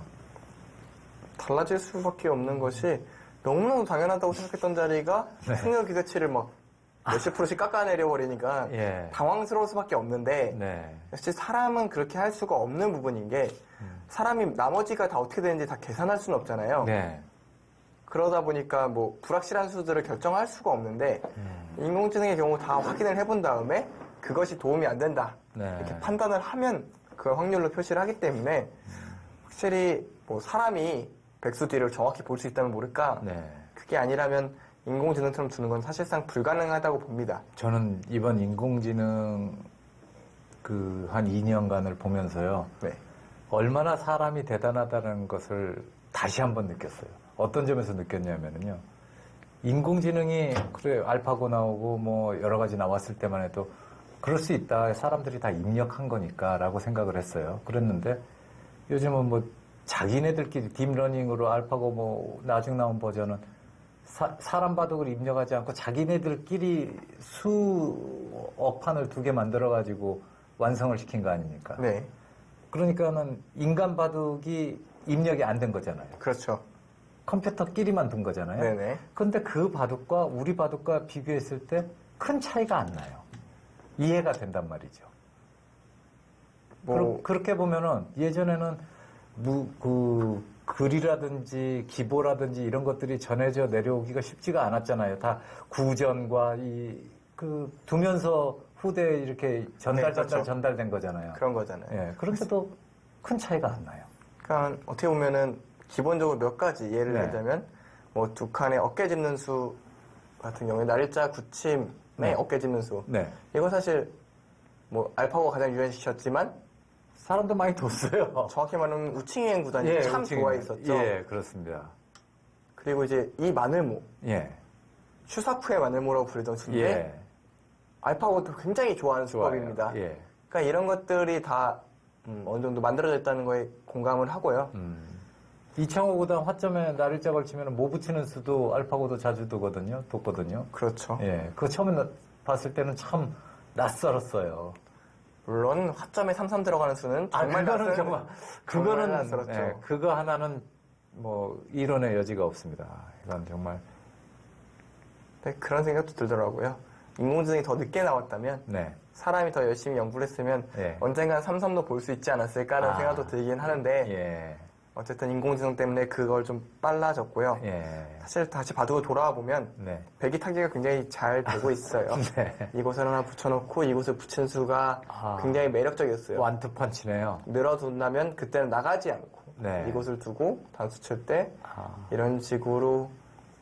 달라질 수밖에 없는 것이 너무너무 당연하다고 생각했던 자리가 네. 승률 기대치를 막 몇십 프로씩 깎아내려 버리니까 예. 당황스러울 수밖에 없는데 네. 역시 사람은 그렇게 할 수가 없는 부분인 게 사람이 나머지가 다 어떻게 되는지 다 계산할 수는 없잖아요. 네. 그러다 보니까 뭐 불확실한 수들을 결정할 수가 없는데 인공지능의 경우 다 확인을 해본 다음에 그것이 도움이 안 된다 네. 이렇게 판단을 하면 그걸 확률로 표시를 하기 때문에 확실히 뭐 사람이 백수 뒤를 정확히 볼 수 있다면 모를까 네. 그게 아니라면 인공지능처럼 두는 건 사실상 불가능하다고 봅니다. 저는 이번 인공지능 한 2년간을 보면서요. 네. 얼마나 사람이 대단하다는 것을 다시 한번 느꼈어요. 어떤 점에서 느꼈냐면요. 인공지능이 그래 알파고 나오고 뭐 여러 가지 나왔을 때만 해도 그럴 수 있다. 사람들이 다 입력한 거니까라고 생각을 했어요. 그랬는데 요즘은 뭐 자기네들끼리 딥러닝으로 알파고 뭐 나중 나온 버전은 사람 바둑을 입력하지 않고 자기네들끼리 수억 판을 2개 만들어가지고 완성을 시킨 거 아닙니까? 네. 그러니까는 인간 바둑이 입력이 안 된 거잖아요. 그렇죠. 컴퓨터끼리만 둔 거잖아요. 네네. 근데 그 바둑과 우리 바둑과 비교했을 때 큰 차이가 안 나요. 이해가 된단 말이죠. 그렇게 보면은 예전에는 글이라든지 기보라든지 이런 것들이 전해져 내려오기가 쉽지가 않았잖아요. 다 구전과 두면서 후대에 이렇게 그렇죠. 전달된 거잖아요. 그런 거잖아요. 예, 그런데도 큰 차이가 안 나요. 그러니까 어떻게 보면은 기본적으로 몇 가지 예를 네. 들자면 뭐 두 칸의 어깨 짚는 수 같은 경우에 날짜 굳힘의 네. 어깨 짚는 수. 네. 이거 사실 뭐 알파고가 가장 유행시켰지만 사람도 많이 뒀어요. 정확히 말하면 우칭행 구단이 참 우측이네. 좋아했었죠. 예, 그렇습니다. 그리고 이제 이 마늘모, 예. 슈사프의 마늘모라고 부르던 수인데 예. 알파고도 굉장히 좋아하는 좋아요. 수법입니다. 예. 그러니까 이런 것들이 다 어느 정도 만들어졌다는 거에 공감을 하고요. 2005구단 화점에 날일자 걸치면 뭐 붙이는 수도 알파고도 자주 뒀거든요. 그렇죠. 예. 그거 처음에 봤을 때는 참 낯설었어요. 물론 화점에 33 들어가는 수는 정말 그거는 낯설었죠. 예, 그거 하나는 뭐 이론의 여지가 없습니다. 이건 정말 네, 그런 생각도 들더라고요. 인공지능이 더 늦게 나왔다면 네. 사람이 더 열심히 연구를 했으면 예. 언젠간 33도 볼 수 있지 않았을까라는 생각도 들긴 하는데 예. 어쨌든 인공지능 때문에 그걸 좀 빨라졌고요. 예. 사실 다시 바둑을 돌아와 보면 네. 배기 타기가 굉장히 잘 되고 있어요. 네. 이곳을 하나 붙여놓고 이곳을 붙인 수가 아. 굉장히 매력적이었어요. 완투펀치네요. 늘어둔다면 그때는 나가지 않고 네. 이곳을 두고 단수 칠 때 아. 이런 식으로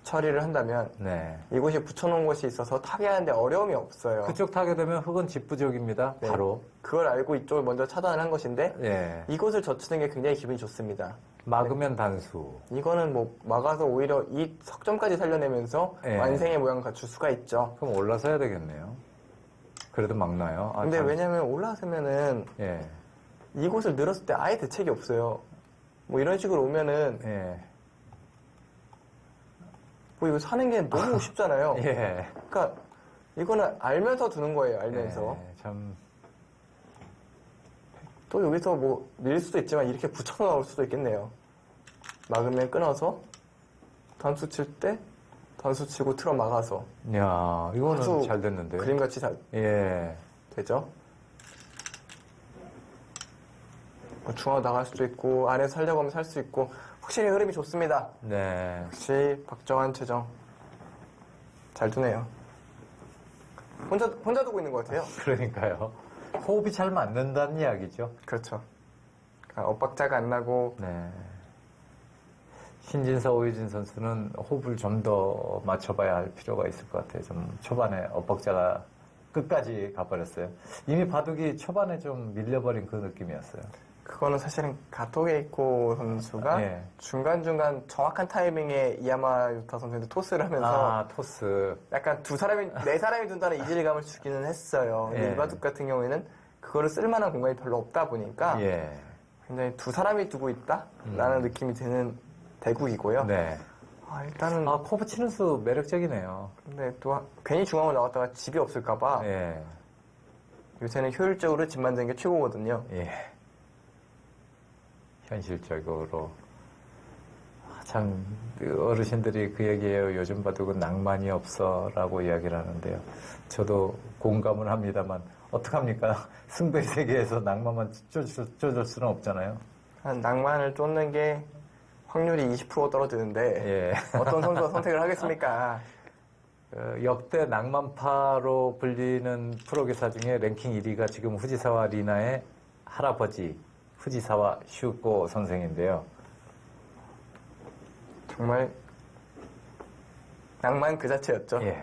처리를 한다면 네. 이곳이 붙여놓은 곳이 있어서 타개하는데 어려움이 없어요. 그쪽 타게 되면 흙은 집부족입니다. 네. 바로. 그걸 알고 이쪽을 먼저 차단을 한 것인데 예. 이곳을 젖히는 게 굉장히 기분이 좋습니다. 막으면 단수. 이거는 뭐 막아서 오히려 이 석점까지 살려내면서 예. 완생의 모양을 갖출 수가 있죠. 그럼 올라서야 되겠네요. 그래도 막나요? 아, 근데 단- 왜냐면 올라서면은 예. 이곳을 늘었을 때 아예 대책이 없어요. 뭐 이런 식으로 오면은 예. 뭐 이거 사는 게 너무 쉽잖아요. 예. 그러니까 이거는 알면서 두는 거예요. 알면서. 예, 참. 또 여기서 뭐 밀 수도 있지만 이렇게 붙여서 나올 수도 있겠네요. 막으면 끊어서 단수 칠 때 단수 치고 틀어 막아서 야, 이거는 아주 잘 됐는데요. 그림같이 예. 되죠. 뭐 중앙 나갈 수도 있고 안에서 살려고 하면 살 수 있고 확실히 흐름이 좋습니다. 네. 역시 박정환 최정 잘 두네요. 혼자 두고 있는 것 같아요. 그러니까요. 호흡이 잘 맞는다는 이야기죠. 그렇죠. 그러니까 엇박자가 안 나고 네. 신진서, 오유진 선수는 호흡을 좀 더 맞춰봐야 할 필요가 있을 것 같아요. 좀 초반에 엇박자가 끝까지 가버렸어요. 이미 바둑이 초반에 좀 밀려버린 그 느낌이었어요. 그거는 사실은 가토게이코 선수가 예. 중간중간 정확한 타이밍에 이야마 유타 선수한테 토스를 하면서 아, 토스. 약간 네 사람이 둔다는 이질감을 주기는 했어요. 근데 예. 이 바둑 같은 경우에는 그거를 쓸만한 공간이 별로 없다 보니까 예. 굉장히 두 사람이 두고 있다라는 느낌이 드는 대국이고요. 네. 일단은 아, 커브 치는 수 매력적이네요. 근데 또 괜히 중앙으로 나갔다가 집이 없을까봐 예. 요새는 효율적으로 집 만드는 게 최고거든요. 예. 현실적으로. 참, 어르신들이 그 얘기예요. 요즘 바둑은 낭만이 없어. 라고 이야기를 하는데요. 저도 공감을 합니다만, 어떡합니까? 승부의 세계에서 낭만만 쫓을 수는 없잖아요. 낭만을 쫓는 게 확률이 20% 떨어지는데 예. 어떤 선수가 선택을 하겠습니까? 역대 낭만파로 불리는 프로기사 중에 랭킹 1위가 지금 후지사와 리나의 할아버지, 후지사와 슈고 선생인데요. 정말 낭만 그 자체였죠. 예.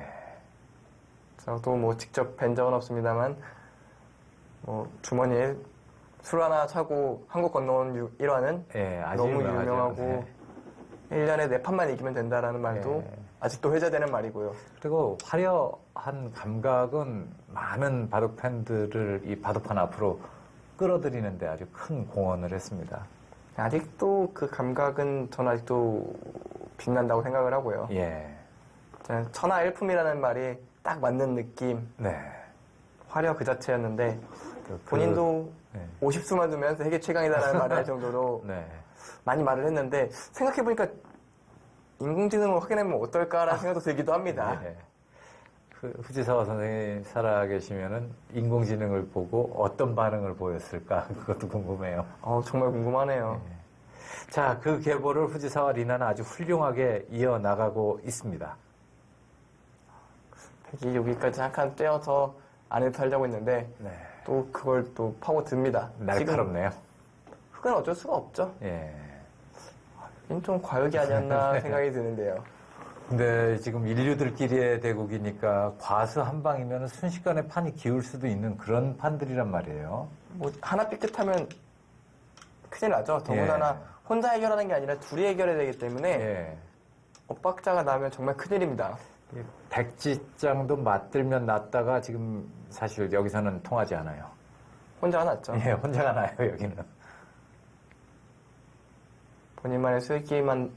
저도 뭐 직접 뵌 적은 없습니다만 뭐 주머니에 술 하나 차고 한국 건너온 일화는 예, 아주 너무 유명하죠. 유명하고 1년에 4판만 이기면 된다라는 말도 예. 아직도 회자되는 말이고요. 그리고 화려한 감각은 많은 바둑 팬들을 이 바둑판 앞으로 끌어들이는데 아주 큰 공헌을 했습니다. 아직도 그 감각은 저는 아직도 빛난다고 생각을 하고요. 예. 저는 천하일품이라는 말이 딱 맞는 느낌, 네. 화려 그 자체였는데 본인도 네. 50수만 두면 세계 최강이다라는 말을 할 정도로 네. 많이 말을 했는데 생각해보니까 인공지능을 확인하면 어떨까라는 생각도 들기도 합니다. 네. 후지사와 선생님이 살아계시면은 인공지능을 보고 어떤 반응을 보였을까 그것도 궁금해요. 정말 궁금하네요. 네. 자, 그 계보를 후지사와 리나는 아주 훌륭하게 이어나가고 있습니다. 백이 여기까지 한 칸 떼어서 안에 살려고 했는데 네. 또 그걸 또 파고듭니다. 날카롭네요. 흙은 어쩔 수가 없죠. 예. 이건 좀 과욕이 아니었나 생각이 드는데요. 근데 지금 인류들끼리의 대국이니까 과수 한 방이면 순식간에 판이 기울 수도 있는 그런 판들이란 말이에요. 뭐 하나 삐끗하면 큰일 나죠. 더군다나 혼자 해결하는 게 아니라 둘이 해결해야 되기 때문에 예. 엇박자가 나면 정말 큰일입니다. 백지장도 맞들면 낫다가 지금 사실 여기서는 통하지 않아요. 혼자가 낫죠. 예, 혼자가 나요, 여기는. 본인만의 수익기만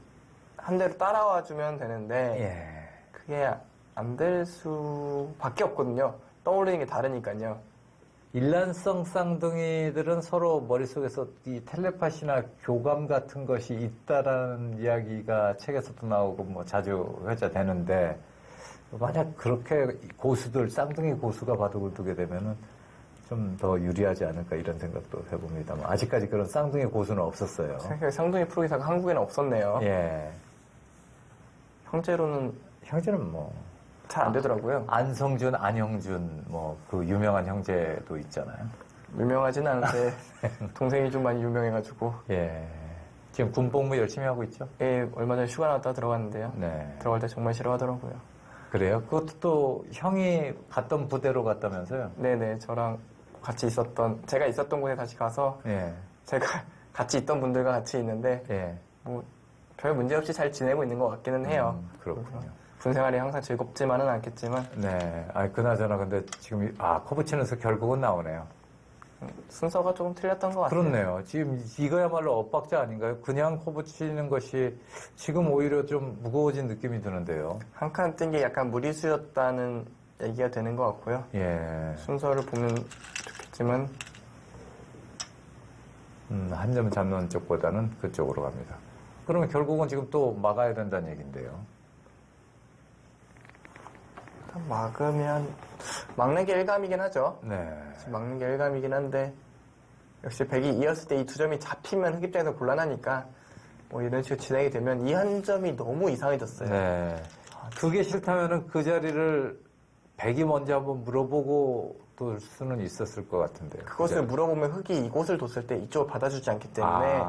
한 대로 따라와 주면 되는데 예. 그게 안 될 수밖에 없거든요. 떠올리는 게 다르니까요. 일란성 쌍둥이들은 서로 머릿속에서 이 텔레파시나 교감 같은 것이 있다라는 이야기가 책에서도 나오고 뭐 자주 회자되는데 만약 그렇게 고수들, 쌍둥이 고수가 바둑을 두게 되면은 좀 더 유리하지 않을까 이런 생각도 해봅니다만 아직까지 그런 쌍둥이 고수는 없었어요. 생각해 쌍둥이 프로기사가 한국에는 없었네요. 예. 형제로는 형제는 뭐 잘 안 되더라고요. 안성준, 안형준 뭐 그 유명한 형제도 있잖아요. 유명하진 않은데 동생이 좀 많이 유명해가지고 예. 지금 군복무 열심히 하고 있죠? 예, 얼마 전에 휴가 나왔다 들어갔는데요. 네. 들어갈 때 정말 싫어하더라고요. 그래요? 그것도 또 형이 갔던 부대로 갔다면서요? 네네, 저랑 같이 제가 있었던 곳에 다시 가서 예. 제가 같이 있던 분들과 같이 있는데 예. 뭐 별 문제 없이 잘 지내고 있는 것 같기는 해요. 그렇군요. 군 생활이 항상 즐겁지만은 않겠지만 네. 그나저나 근데 지금, 커브치는서 결국은 나오네요. 순서가 조금 틀렸던 것 같아요. 그렇네요. 지금 이거야말로 엇박자 아닌가요? 그냥 커브치는 것이 지금 오히려 좀 무거워진 느낌이 드는데요. 한 칸 뜬 게 약간 무리수였다는 얘기가 되는 것 같고요. 예. 순서를 보면 좋겠지만 한 점 잡는 쪽보다는 그쪽으로 갑니다. 그러면 결국은 지금 또 막아야 된다는 얘기인데요. 막는 게 일감이긴 하죠. 네. 막는 게 일감이긴 한데 역시 백이 이었을 때 이 두 점이 잡히면 흑 입장에서 곤란하니까 뭐 이런 식으로 진행이 되면 이 한 점이 너무 이상해졌어요. 네. 그게 싫다면은 그 자리를 백이 먼저 한번 물어보고 둘 수는 있었을 것 같은데요. 그것을 물어보면 흑이 이곳을 뒀을 때 이쪽을 받아주지 않기 때문에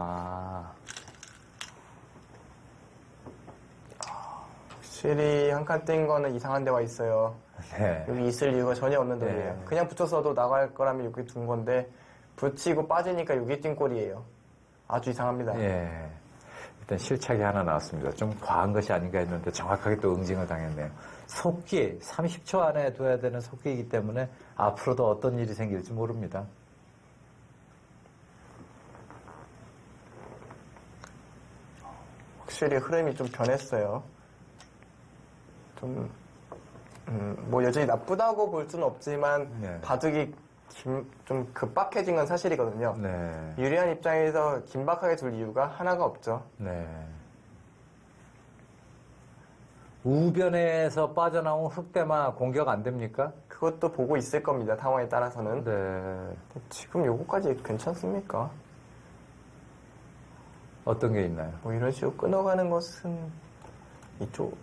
확실히 한 칸 뜬 거는 이상한 데와 있어요. 네. 여기 있을 이유가 전혀 없는 돌이에요. 네. 그냥 붙였어도 나갈 거라면 여기 둔 건데 붙이고 빠지니까 여기 뛴 꼴이에요. 아주 이상합니다. 예. 일단 실착이 하나 나왔습니다. 좀 과한 것이 아닌가 했는데 정확하게 또 응징을 당했네요. 속기, 30초 안에 둬야 되는 속기이기 때문에 앞으로도 어떤 일이 생길지 모릅니다. 확실히 흐름이 좀 변했어요. 뭐 여전히 나쁘다고 볼 수는 없지만 네. 바둑이 좀 급박해진 건 사실이거든요. 네. 유리한 입장에서 긴박하게 둘 이유가 하나가 없죠. 네. 우변에서 빠져나온 흑대마 공격 안 됩니까? 그것도 보고 있을 겁니다. 상황에 따라서는. 네. 지금 요거까지 괜찮습니까? 어떤 게 있나요? 뭐 이런 식으로 끊어가는 것은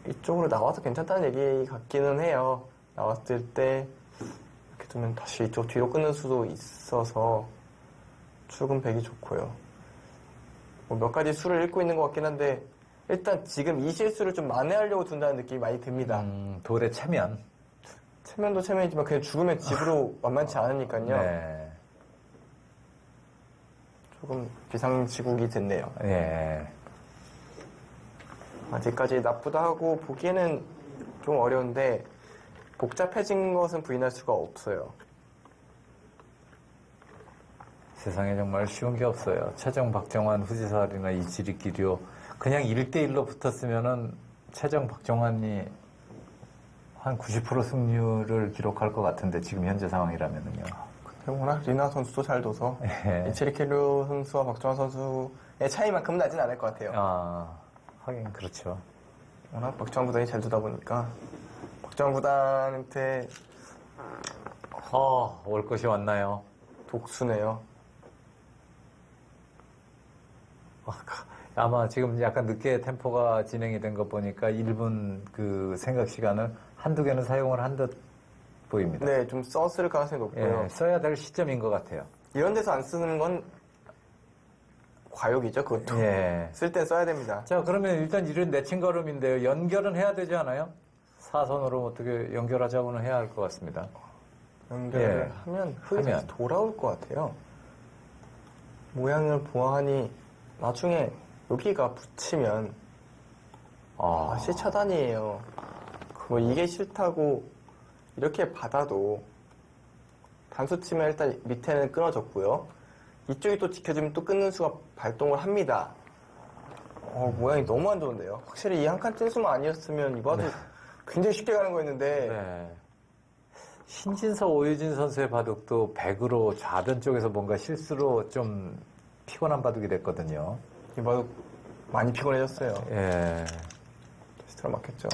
이쪽으로 나와서 괜찮다는 얘기 같기는 해요. 나왔을 때 이렇게 두면 다시 이쪽 뒤로 끊을 수도 있어서 출근 백이 좋고요. 뭐 몇 가지 수를 읽고 있는 것 같긴 한데 일단 지금 이 실수를 좀 만회하려고 둔다는 느낌이 많이 듭니다. 돌의 체면. 체면도 체면이지만 그냥 죽으면 집으로 만만치 않으니까요. 네. 조금 비상시국이 됐네요. 예. 아직까지 나쁘다 하고 보기에는 좀 어려운데 복잡해진 것은 부인할 수가 없어요. 세상에 정말 쉬운 게 없어요. 최정, 박정환, 후지살이나 이지리, 기료 그냥 1대1로 붙었으면은 최정, 박정환이 한 90% 승률을 기록할 것 같은데 지금 현재 상황이라면은요. 워낙 리나 선수도 잘 둬서 예. 이치리키류 선수와 박정환 선수의 차이만큼 나진 않을 것 같아요. 아, 하긴 그렇죠. 워낙 박정환 구단이 잘 두다 보니까 박정환 구단한테 올 것이 왔나요? 독수네요. 아마 지금 약간 늦게 템포가 진행이 된 거 보니까 1분 그 생각 시간을 한두 개는 사용을 한 듯 보입니다. 네, 좀 썼을 가능성이 높고요. 예, 써야 될 시점인 것 같아요. 이런 데서 안 쓰는 건 과욕이죠, 그것도. 예. 쓸 땐 써야 됩니다. 자, 그러면 일단 이런 내친 걸음인데요. 연결은 해야 되지 않아요? 사선으로 어떻게 연결하자고는 해야 할 것 같습니다. 연결을 예. 하면 흙이 하면. 다시 돌아올 것 같아요. 모양을 보아하니 나중에 여기가 붙이면 다시 차단이에요. 뭐 이게 싫다고 이렇게 받아도 단수 치면 일단 밑에는 끊어졌고요. 이쪽이 또 지켜주면 또 끊는 수가 발동을 합니다. 모양이 너무 안 좋은데요. 확실히 이 한 칸 뜬 수만 아니었으면 이거 아주 굉장히 쉽게 가는 거였는데 네. 신진서 오유진 선수의 바둑도 100으로 좌변 쪽에서 뭔가 실수로 좀 피곤한 바둑이 됐거든요. 이 바둑 많이 피곤해졌어요. 예. 다시 들어맞겠죠.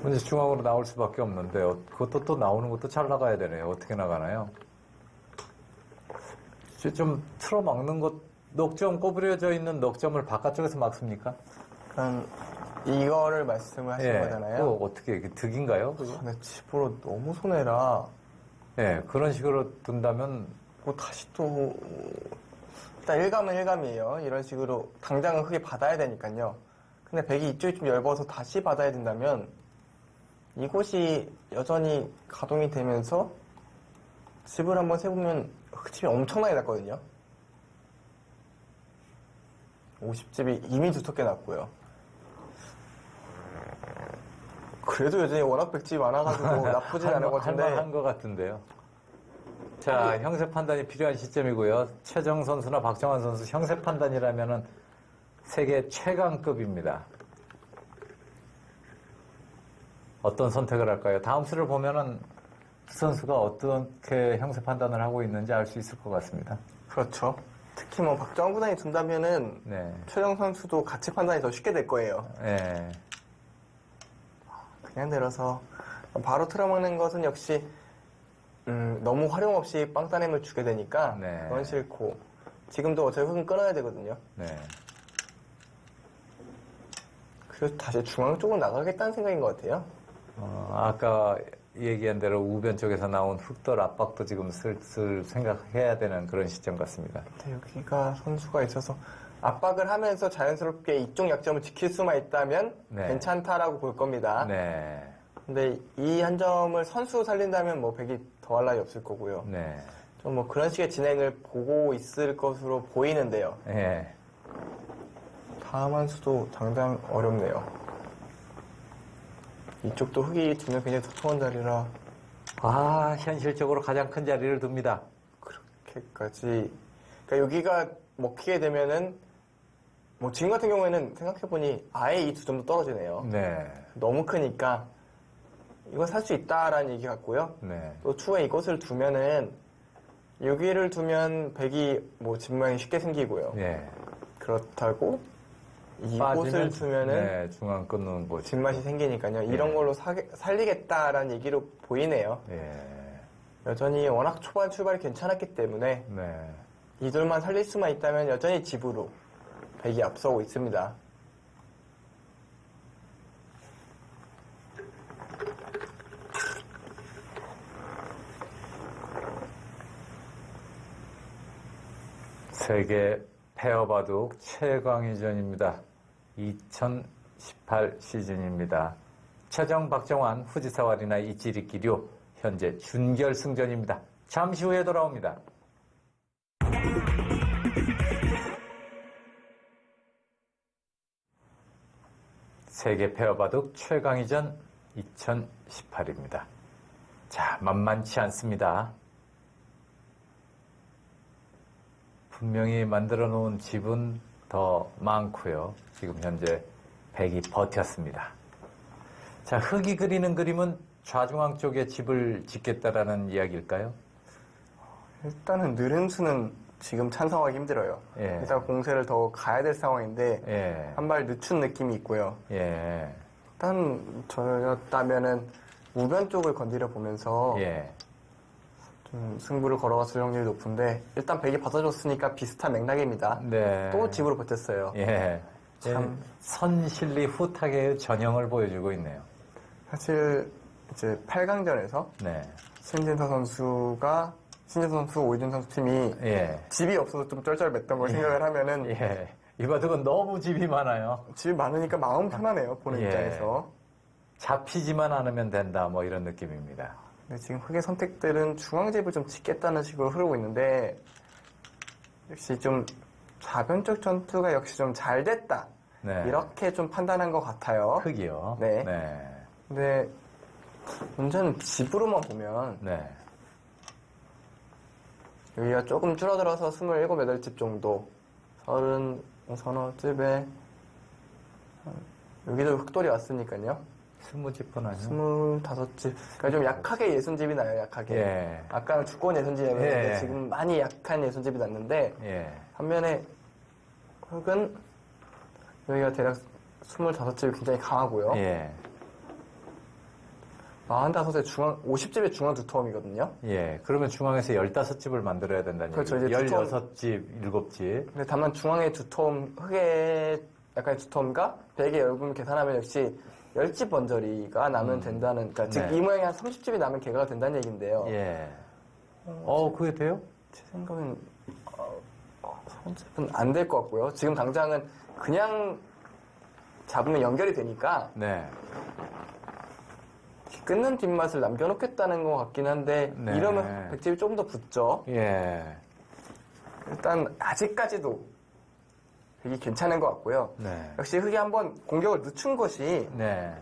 문제 중앙으로 나올 수밖에 없는데 그것도 또 나오는 것도 잘 나가야 되네요. 어떻게 나가나요? 좀 틀어막는 것, 넉점 꼬부려져 있는 넉점을 바깥쪽에서 막습니까? 그럼 이거를 말씀을 하시는 거잖아요. 그거 어떻게 득인가요? 그게? 근데 집으로 너무 손해라. 예, 그런 식으로 둔다면 뭐 다시 또 일단 일감은 일감이에요. 이런 식으로 당장은 흙이 받아야 되니까요. 근데 백이 이쪽이 좀 얇아서 다시 받아야 된다면 이곳이 여전히 가동이 되면서 집을 한번 세보면 흙집이 엄청나게 났거든요. 50집이 이미 두텁게 났고요. 그래도 여전히 워낙 백집이 많아가지고 나쁘진 않은 것 같은데. 할만한 것 같은데요. 자, 형세 판단이 필요한 시점이고요. 최정 선수나 박정환 선수 형세 판단이라면은 세계 최강급입니다. 어떤 선택을 할까요? 다음 수를 보면은 두 선수가 어떻게 형세 판단을 하고 있는지 알 수 있을 것 같습니다. 그렇죠. 특히 뭐 박정환 구단이 둔다면은 네. 최정 선수도 같이 판단이 더 쉽게 될 거예요. 네. 그냥 내려서 바로 틀어먹는 것은 역시 너무 활용 없이 빵따냄을 주게 되니까 네. 그건 싫고 지금도 어차피 흙은 끊어야 되거든요. 네. 그래서 다시 중앙 쪽으로 나가겠다는 생각인 것 같아요. 아까 얘기한 대로 우변 쪽에서 나온 흑돌 압박도 지금 슬슬 생각해야 되는 그런 시점 같습니다. 근데 여기가 선수가 있어서 압박을 하면서 자연스럽게 이쪽 약점을 지킬 수만 있다면 네. 괜찮다라고 볼 겁니다. 네. 근데 이 한 점을 선수 살린다면 뭐 백이 더할 나위 없을 거고요. 네. 좀 뭐 그런 식의 진행을 보고 있을 것으로 보이는데요. 네. 다음 한 수도 당장 어렵네요. 이쪽도 흙이 두면 굉장히 두터운 자리라 현실적으로 가장 큰 자리를 둡니다. 그렇게까지. 그러니까 여기가 먹히게 되면은 뭐 지금 같은 경우에는 생각해보니 아예 이 두 점도 떨어지네요. 네. 너무 크니까 이거 살 수 있다라는 얘기 같고요. 네. 또 추후에 이것을 두면은 여기를 두면 백이 뭐 집모양이 쉽게 생기고요. 네. 그렇다고 이곳을 빠지면, 두면은 네, 중앙 끊는 곳. 집맛이 생기니까요. 이런 네. 걸로 살리겠다라는 얘기로 보이네요. 네. 여전히 워낙 초반 출발이 괜찮았기 때문에 네. 이돌만 살릴 수만 있다면 여전히 집으로 백이 앞서고 있습니다. 세계 페어바둑 최강위전입니다. 2018 시즌입니다. 최정, 박정환, 후지사와 리나, 이치리키류 현재 준결승전입니다. 잠시 후에 돌아옵니다. 세계 페어바둑 최강위전 2018입니다. 자, 만만치 않습니다. 분명히 만들어 놓은 집은 더 많고요. 지금 현재 백이 버텼습니다. 자, 흙이 그리는 그림은 좌중앙 쪽에 집을 짓겠다라는 이야기일까요? 일단은 느린 수는 지금 찬성하기 힘들어요. 예. 일단 공세를 더 가야 될 상황인데 예. 한 발 늦춘 느낌이 있고요. 예. 일단 저였다면은 우변 쪽을 건드려 보면서 예. 좀 승부를 걸어갔을 확률이 높은데 일단 백이 받아줬으니까 비슷한 맥락입니다. 네. 또 집으로 버텼어요. 예. 참. 선실리 후탁의 전형을 보여주고 있네요. 사실 이제 8강전에서 네. 신진서 선수, 오이준 선수 팀이 예. 집이 없어서 좀 쩔쩔맸던 걸 생각을 하면은 예. 이 바둑은 너무 집이 많아요. 집이 많으니까 마음 편하네요. 보는 예. 입장에서. 잡히지만 않으면 된다. 뭐 이런 느낌입니다. 근데 지금 흑의 선택들은 중앙집을 좀 짓겠다는 식으로 흐르고 있는데 역시 좀 좌변쪽 전투가 역시 좀 잘 됐다. 네. 이렇게 좀 판단한 것 같아요. 흑이요. 네. 네. 근데 문제는 집으로만 보면 네. 여기가 조금 줄어들어서 27, 8집 정도 30, 서너 집에 여기도 흑돌이 왔으니까요. 20집은 아니요. 25집. 그러니까 좀 약하게 예순집이 나요, 약하게. 예. 아까는 주권 예순집이었는데 예. 지금 많이 약한 예순집이 났는데 예. 반면에 흑은 여기가 대략 25집이 굉장히 강하고요. 예. 45의 중앙, 50집의 중앙 두터움이거든요. 예. 그러면 중앙에서 15집을 만들어야 된다는 그렇죠. 얘기죠. 이제 16집, 7집. 근데 다만 중앙의 두터움, 흑의 약간의 두터움과 백의 열분 계산하면 역시 10집 번저리가 나면 된다는, 그러니까 즉 네. 이 모양이 한 30집이 나면 개가가 된다는 얘기인데요. 예. 그게 돼요? 제 생각은 30집은 안 될 것 같고요. 지금 당장은 그냥 잡으면 연결이 되니까 네. 끊는 뒷맛을 남겨놓겠다는 것 같긴 한데 네. 이러면 백집이 조금 더 붙죠. 예. 일단 아직까지도 백이 괜찮은 것 같고요. 네. 역시 흑이 한번 공격을 늦춘 것이 네.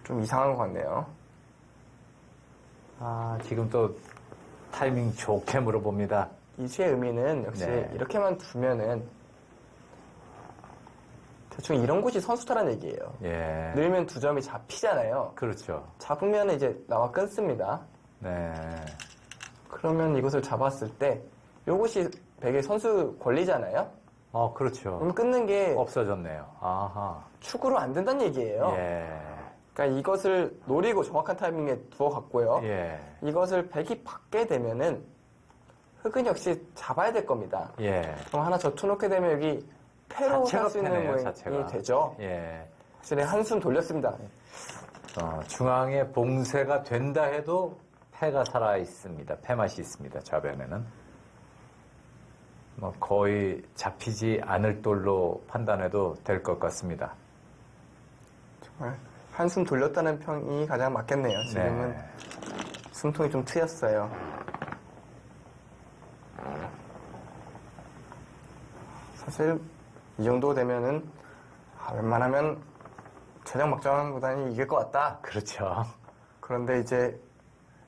좀 이상한 것 같네요. 지금 또 타이밍 좋게 물어봅니다. 이 수의 의미는 역시 네. 이렇게만 두면은 대충 이런 곳이 선수타라는 얘기예요. 예. 늘면 2점이 잡히잖아요. 그렇죠. 잡으면 이제 나와 끊습니다. 네. 그러면 이것을 잡았을 때 이것이 백의 선수 권리잖아요. 그렇죠. 그럼 끊는 게 없어졌네요. 아하. 축으로 안 된다는 얘기예요. 예. 그러니까 이것을 노리고 정확한 타이밍에 두어갔고요. 예. 이것을 백이 받게 되면은 흑은 역시 잡아야 될 겁니다. 예. 그럼 하나 젖혀놓게 되면 여기 패로 자체가 살 수 있는 패네요, 모양이 자체가. 되죠. 예. 확실히 한숨 돌렸습니다. 중앙에 봉쇄가 된다 해도 패가 살아 있습니다. 패맛이 있습니다. 좌변에는. 거의 잡히지 않을 돌로 판단해도 될 것 같습니다. 정말 한숨 돌렸다는 평이 가장 맞겠네요. 지금은 네. 숨통이 좀 트였어요. 사실 이 정도 되면은 웬만하면 최종 막장보다는 이길 것 같다. 그렇죠. 그런데 이제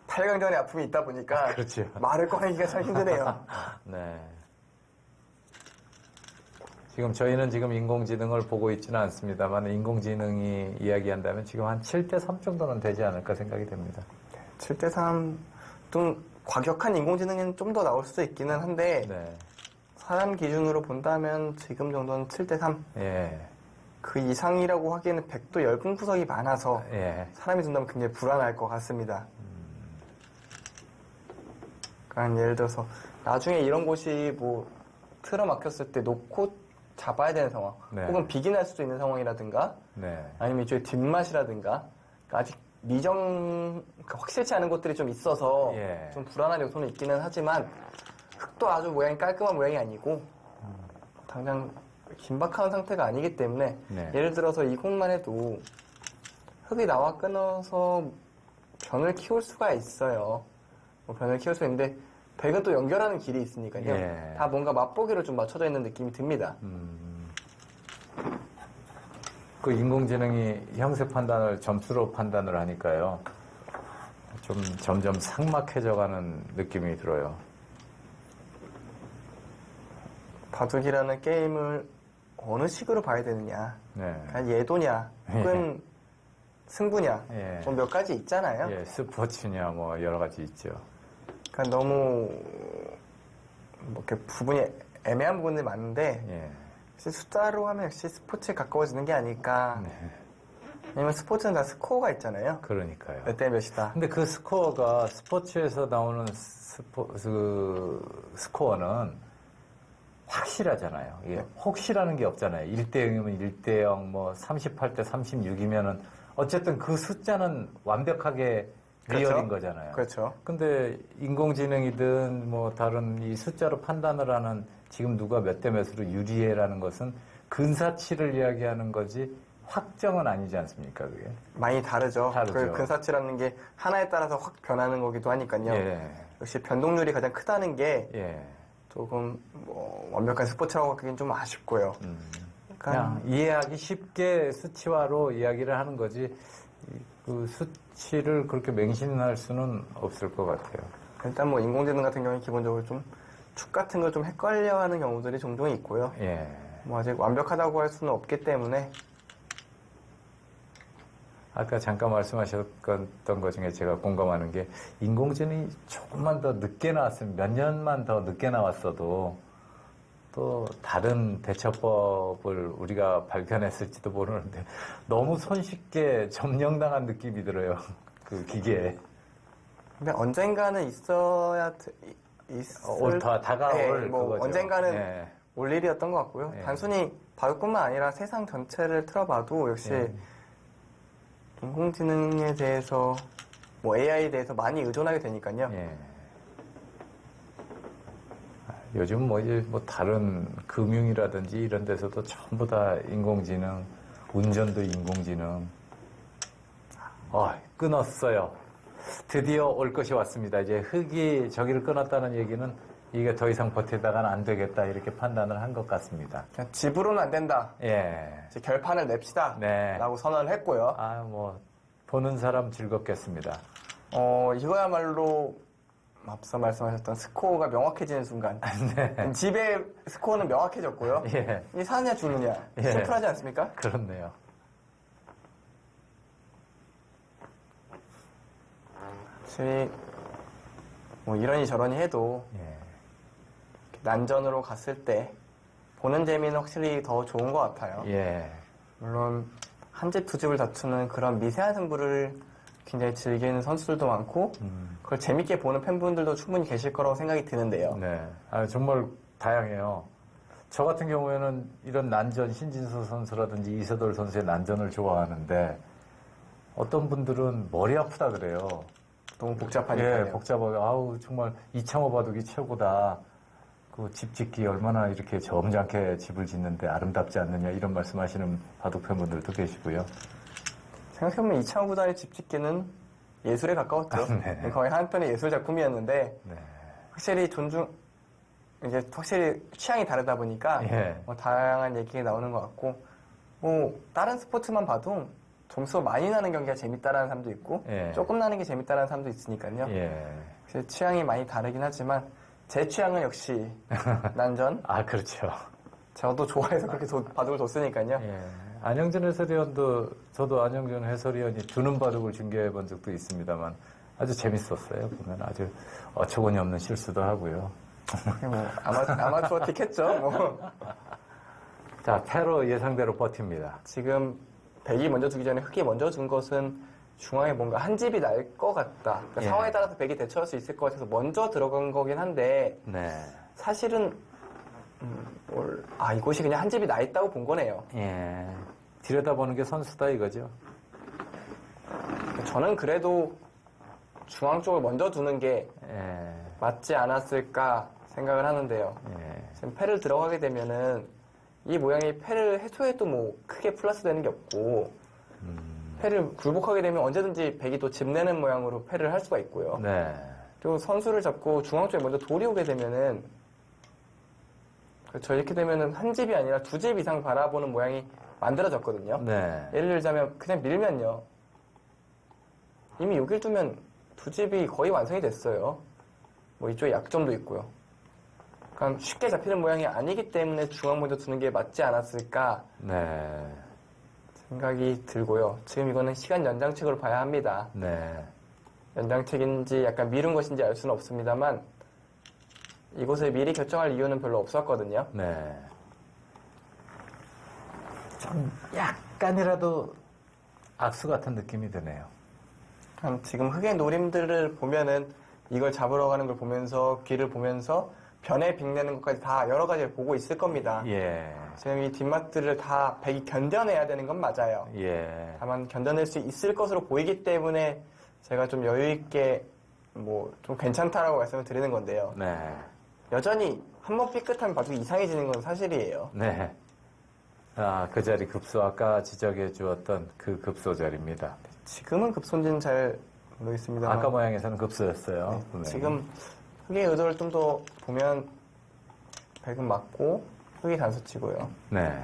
8강전에 아픔이 있다 보니까 그렇죠. 말을 꺼내기가 참 힘드네요. 네. 지금 저희는 지금 인공지능을 보고 있지는 않습니다만 인공지능이 이야기한다면 지금 한 7대3 정도는 되지 않을까 생각이 됩니다. 7대3 좀 과격한 인공지능은 좀 더 나올 수도 있기는 한데 네. 사람 기준으로 본다면 지금 정도는 7대3 예. 그 이상이라고 하기에는 100도 얇은 구석이 많아서 예. 사람이 둔다면 굉장히 불안할 것 같습니다. 그러니까 예를 들어서 나중에 이런 곳이 뭐 틀어 막혔을 때 놓고 잡아야 되는 상황 네. 혹은 비기날 수도 있는 상황이라든가 네. 아니면 이쪽에 뒷맛이라든가 그러니까 아직 그러니까 확실치 않은 것들이 좀 있어서 예. 좀 불안한 요소는 있기는 하지만 흙도 아주 모양이 깔끔한 모양이 아니고 당장 긴박한 상태가 아니기 때문에 네. 예를 들어서 이곳만 해도 흙이 나와 끊어서 변을 키울 수가 있어요. 변을 키울 수 있는데 백은 또 연결하는 길이 있으니까요. 예. 다 뭔가 맛보기로 좀 맞춰져 있는 느낌이 듭니다. 그 인공지능이 형세 판단을 점수로 판단을 하니까요. 좀 점점 삭막해져가는 느낌이 들어요. 바둑이라는 게임을 어느 식으로 봐야 되느냐. 네. 그냥 예도냐, 혹은 승부냐. 예. 뭐 몇 가지 있잖아요. 예, 스포츠냐 뭐 여러 가지 있죠. 그러니까 너무 뭐 이렇게 부분이 애매한 부분들이 많은데 예. 역시 숫자로 하면 역시 스포츠에 가까워지는 게 아닐까. 네. 왜냐면 스포츠는 다 스코어가 있잖아요. 그러니까요. 몇 대 몇이다. 근데 그 스코어가 스포츠에서 나오는 스코어는 확실하잖아요. 이게 혹시라는 게 없잖아요. 1대 0이면 1대 0, 뭐 38대 36이면은 어쨌든 그 숫자는 완벽하게 그렇죠. 리얼인 거잖아요. 그렇죠. 근데 인공지능이든 뭐 다른 이 숫자로 판단을 하는 지금 누가 몇 대 몇으로 유리해라는 것은 근사치를 이야기하는 거지 확정은 아니지 않습니까, 그게? 많이 다르죠. 다르죠. 그 근사치라는 게 하나에 따라서 확 변하는 거기도 하니까요. 예. 역시 변동률이 가장 크다는 게 예. 조금 뭐 완벽한 스포츠라고 하기엔 좀 아쉽고요. 그냥 이해하기 쉽게 수치화로 이야기를 하는 거지 그 수치를 그렇게 맹신할 수는 없을 것 같아요. 일단 뭐 인공지능 같은 경우는 기본적으로 좀 축 같은 걸 좀 헷갈려하는 경우들이 종종 있고요. 예. 뭐 아직 완벽하다고 할 수는 없기 때문에 아까 잠깐 말씀하셨던 것 중에 제가 공감하는 게 인공지능이 조금만 더 늦게 나왔으면 몇 년만 더 늦게 나왔어도 또 다른 대처법을 우리가 발견했을지도 모르는데 너무 손쉽게 점령당한 느낌이 들어요. 그 기계에. 근데 언젠가는 있어야 다가올 네, 뭐 그거죠. 언젠가는 예. 올 일이었던 것 같고요. 예. 단순히 바둑뿐만 아니라 세상 전체를 틀어봐도 역시 예. 인공지능에 대해서 뭐 AI에 대해서 많이 의존하게 되니까요. 예. 요즘 뭐 이제 뭐 다른 금융이라든지 이런 데서도 전부 다 인공지능, 운전도 인공지능. 끊었어요. 드디어 올 것이 왔습니다. 이제 흑이 저기를 끊었다는 얘기는 이게 더 이상 버티다가는 안 되겠다 이렇게 판단을 한 것 같습니다. 그냥 집으로는 안 된다. 예. 이제 결판을 냅시다. 네. 라고 선언을 했고요. 뭐 보는 사람 즐겁겠습니다. 이거야말로 앞서 말씀하셨던 스코어가 명확해지는 순간. 네. 집의 스코어는 명확해졌고요. 예. 이 사느냐 죽느냐. 예. 심플하지 않습니까? 그렇네요. 확실히 뭐 이러니 저러니 해도 예. 난전으로 갔을 때 보는 재미는 확실히 더 좋은 것 같아요. 예. 물론 한 집 두 집을 다투는 그런 미세한 승부를 굉장히 즐기는 선수들도 많고 그걸 재밌게 보는 팬분들도 충분히 계실 거라고 생각이 드는데요. 네. 정말 다양해요. 저 같은 경우에는 이런 난전, 신진수 선수라든지 이세돌 선수의 난전을 좋아하는데 어떤 분들은 머리 아프다 그래요. 너무 복잡하니까요. 예, 복잡하고 정말 이창호 바둑이 최고다. 그 집 짓기 얼마나 이렇게 점잖게 집을 짓는데 아름답지 않느냐 이런 말씀하시는 바둑 팬분들도 계시고요. 생각해보면 이창호 구단의 집 짓기는 예술에 가까웠죠. 네. 거의 한편의 예술 작품이었는데 네. 확실히 이제 확실히 취향이 다르다 보니까 예. 뭐 다양한 얘기가 나오는 것 같고 뭐 다른 스포츠만 봐도 점수가 많이 나는 경기가 재밌다라는 사람도 있고 예. 조금 나는 게 재밌다라는 사람도 있으니까요. 예. 그래서 취향이 많이 다르긴 하지만 제 취향은 역시 난전. 그렇죠. 저도 좋아해서 그렇게 바둑을 뒀으니까요. 예. 안영준 해설위원도 저도 안영준 해설위원이 두는 바둑을 중계해 본 적도 있습니다만 아주 재밌었어요. 보면 아주 어처구니 없는 실수도 하고요. 뭐 아마추어틱 했죠. 뭐. 자, 패로 예상대로 버팁니다. 지금 백이 먼저 두기 전에 흑이 먼저 둔 것은 중앙에 뭔가 한 집이 날 것 같다. 그러니까 예. 상황에 따라서 백이 대처할 수 있을 것 같아서 먼저 들어간 거긴 한데 네. 사실은 이곳이 그냥 한 집이 나 있다고 본 거네요. 예. 들여다보는 게 선수다 이거죠. 저는 그래도 중앙 쪽을 먼저 두는 게 예. 맞지 않았을까 생각을 하는데요. 예. 지금 패를 들어가게 되면은 이 모양이 패를 해소해도 뭐 크게 플러스 되는 게 없고 패를 굴복하게 되면 언제든지 백이 또 집 내는 모양으로 패를 할 수가 있고요. 네. 그리고 선수를 잡고 중앙 쪽에 먼저 돌이 오게 되면은 그렇죠. 이렇게 되면은 한 집이 아니라 두 집 이상 바라보는 모양이 만들어졌거든요. 네. 예를 들자면 그냥 밀면요. 이미 여길 두면 두 집이 거의 완성이 됐어요. 뭐 이쪽에 약점도 있고요. 그러니까 쉽게 잡히는 모양이 아니기 때문에 중앙 먼저 두는 게 맞지 않았을까 네. 생각이 들고요. 지금 이거는 시간 연장책으로 봐야 합니다. 네. 연장책인지 약간 미룬 것인지 알 수는 없습니다만 이곳을 미리 결정할 이유는 별로 없었거든요. 네. 좀 약간이라도 악수 같은 느낌이 드네요. 지금 흑의 노림들을 보면은 이걸 잡으러 가는 걸 보면서 귀를 보면서 변에 빛내는 것까지 다 여러 가지를 보고 있을 겁니다. 예. 지금 이 뒷맛들을 다 백이 견뎌내야 되는 건 맞아요. 예. 다만 견뎌낼 수 있을 것으로 보이기 때문에 제가 좀 여유 있게 뭐 좀 괜찮다라고 말씀을 드리는 건데요. 네. 여전히 한 번 삐끗하면 바둑이 이상해지는 건 사실이에요. 네. 아, 그 자리 급소, 아까 지적해 주었던 그 급소 자리입니다. 지금은 급손진 잘 모르겠습니다만 아까 모양에서는 급소였어요. 네, 분명히. 지금 흑의 의도를 좀 더 보면 백은 맞고 흑이 단수 치고요. 네.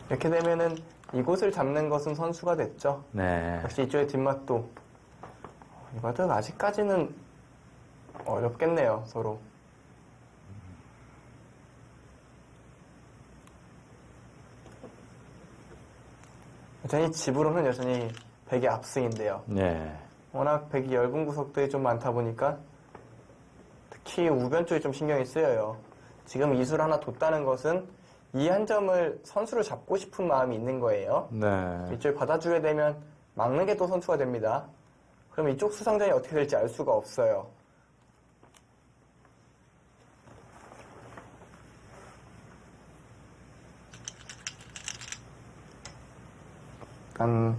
이렇게 되면은 이곳을 잡는 것은 선수가 됐죠. 네. 역시 이쪽의 뒷맛도 이 바둑 아직까지는 어렵겠네요, 서로. 여전히 집으로는 여전히 백의 압승인데요. 네. 워낙 백이 얇은 구석들이 좀 많다 보니까 특히 우변 쪽이 좀 신경이 쓰여요. 지금 이수를 하나 뒀다는 것은 이 한 점을 선수를 잡고 싶은 마음이 있는 거예요. 네. 이쪽을 받아주게 되면 막는 게 또 선수가 됩니다. 그럼 이쪽 수상전이 어떻게 될지 알 수가 없어요. 약간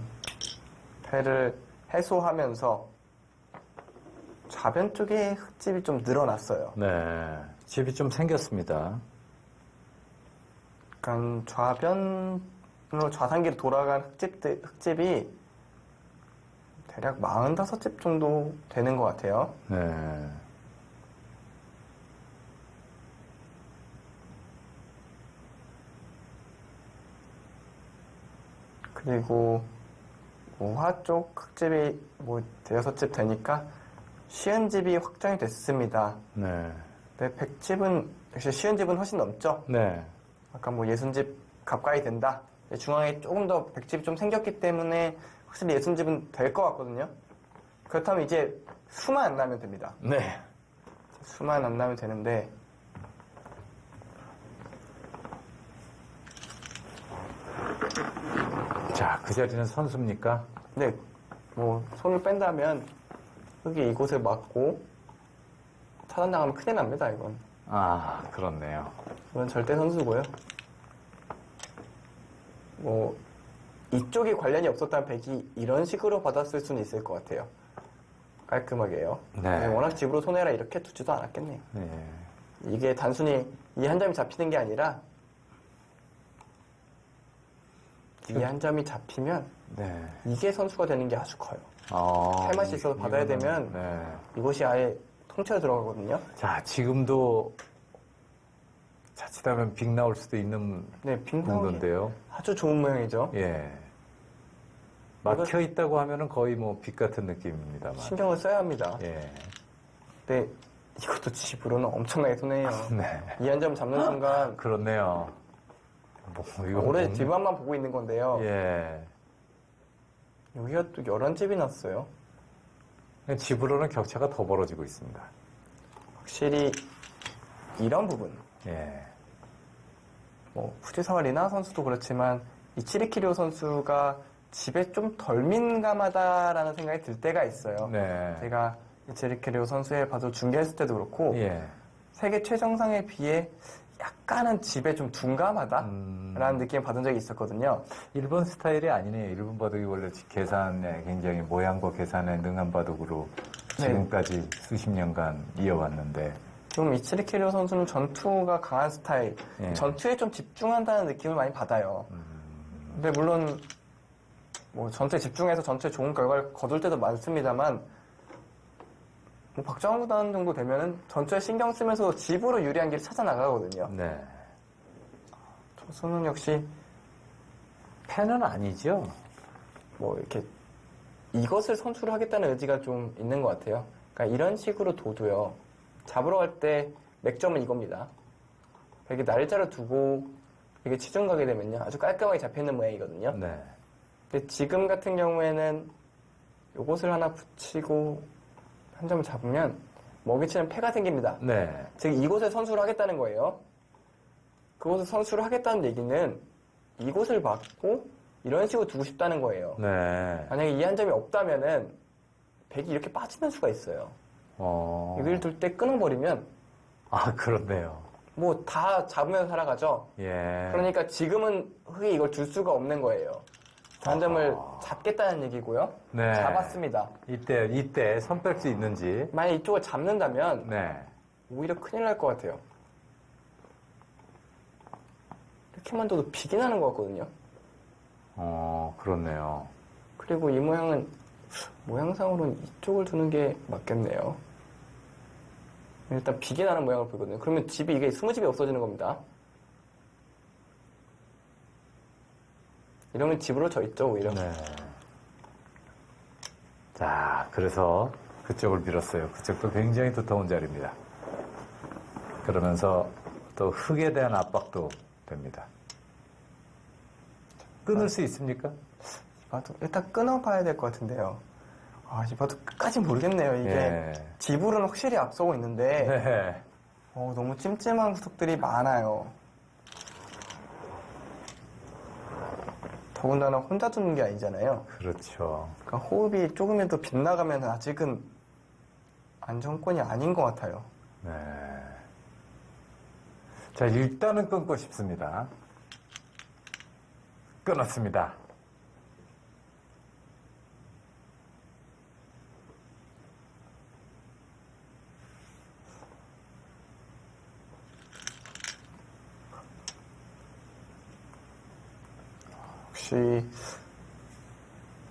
패를 해소하면서 좌변 쪽에 흙집이 좀 늘어났어요. 네. 집이 좀 생겼습니다. 약간 좌변으로 좌상기로 돌아간 흙집이 대략 45집 정도 되는 것 같아요. 네. 그리고 우하 쪽 흙집이 뭐 대여섯 집 되니까 쉬운 집이 확정이 됐습니다. 네. 근데 백집은 역시 쉬운 집은 훨씬 넘죠. 네. 아까 뭐 예순집 가까이 된다. 중앙에 조금 더 백집이 좀 생겼기 때문에 확실히 예순집은 될 것 같거든요. 그렇다면 이제 수만 안 나면 됩니다. 네. 수만 안 나면 되는데 자, 그 자리는 선수입니까? 네, 뭐 손을 뺀다면 흙이 이곳을 막고 차단당하면 큰일 납니다. 이건 그렇네요. 이건 절대 선수고요. 뭐 이쪽이 관련이 없었다면 백이 이런 식으로 받았을 수는 있을 것 같아요. 깔끔하게요. 네. 워낙 집으로 손해라 이렇게 두지도 않았겠네요. 네. 이게 단순히 이 한 점이 잡히는 게 아니라 이 한 점이 잡히면 네. 이게 선수가 되는 게 아주 커요. 할 맛이 있어서 받아야 이거는, 되면 네. 이것이 아예 통째로 들어가거든요. 자, 지금도 자칫하면 빅 나올 수도 있는 네, 빙나오기 정도인데요. 아주 좋은 모양이죠. 예. 막혀 있다고 하면은 거의 뭐 빅 같은 느낌입니다만. 신경을 써야 합니다. 예. 근데 이것도 집으로는 엄청나게 손해예요. 네. 이 한 점 잡는 순간 그렇네요. 뭐 이거 올해 뭐- 뒷맛만 보고 있는 건데요. 예. 여기가 또 11집이 났어요. 집으로는 격차가 더 벌어지고 있습니다. 확실히 이런 부분 예. 뭐 후지사와 리나 선수도 그렇지만 이치리키리오 선수가 집에 좀 덜 민감하다라는 생각이 들 때가 있어요. 네. 제가 이치리키리오 선수의 바둑 중계했을 때도 그렇고 예. 세계 최정상에 비해 약간은 집에 좀 둔감하다라는 느낌을 받은 적이 있었거든요. 일본 스타일이 아니네요. 일본 바둑이 원래 계산에 굉장히 모양과 계산에 능한 바둑으로 네. 지금까지 수십 년간 이어왔는데. 좀 이치리키리오 선수는 전투가 강한 스타일, 예. 전투에 좀 집중한다는 느낌을 많이 받아요. 근데 물론 뭐 전투에 집중해서 전투에 좋은 결과를 거둘 때도 많습니다만 뭐 박정환 구단 정도 되면은 전투에 신경 쓰면서 집으로 유리한 길을 찾아 나가거든요. 네. 조수는 역시 팬은 아니죠. 뭐 이렇게 이것을 선수로 하겠다는 의지가 좀 있는 것 같아요. 그러니까 이런 식으로 둬도요. 잡으러 갈 때 맥점은 이겁니다. 이렇게 날짜를 두고 이게 치중 가게 되면요. 아주 깔끔하게 잡혀있는 모양이거든요. 네. 근데 지금 같은 경우에는 요것을 하나 붙이고 한 점을 잡으면 먹이치는 패가 생깁니다. 네. 즉 이곳에 선수를 하겠다는 거예요. 그곳에 선수를 하겠다는 얘기는 이곳을 막고 이런 식으로 두고 싶다는 거예요. 네. 만약에 이 한 점이 없다면은 백이 이렇게 빠지는 수가 있어요. 여기를 둘 때 끊어버리면 아, 그렇네요. 뭐 다 잡으면서 살아가죠. 예. 그러니까 지금은 흙이 이걸 둘 수가 없는 거예요. 한 점을 잡겠다는 얘기고요. 네. 잡았습니다. 이때 손 뺄 수 있는지. 만약 이쪽을 잡는다면 네. 오히려 큰일 날 것 같아요. 이렇게만 둬도 비기 나는 것 같거든요. 그렇네요. 그리고 이 모양은 모양상으로는 이쪽을 두는 게 맞겠네요. 일단 비기 나는 모양을 보이거든요. 그러면 집이 이게 20집이 없어지는 겁니다. 이러면 집으로 져 있죠, 오히려. 네. 자, 그래서 그쪽을 밀었어요. 그쪽도 굉장히 두터운 자리입니다. 그러면서 또 흙에 대한 압박도 됩니다. 끊을 수 있습니까? 이봐도 일단 끊어봐야 될 것 같은데요. 아, 이봐도 끝까지 모르겠네요. 이게 예. 지불은 확실히 앞서고 있는데 네. 너무 찜찜한 구석들이 많아요. 더군다나 혼자 두는 게 아니잖아요. 그렇죠. 그러니까 호흡이 조금이라도 빗나가면 아직은 안정권이 아닌 것 같아요. 네. 자, 일단은 끊고 싶습니다. 끊었습니다. 역시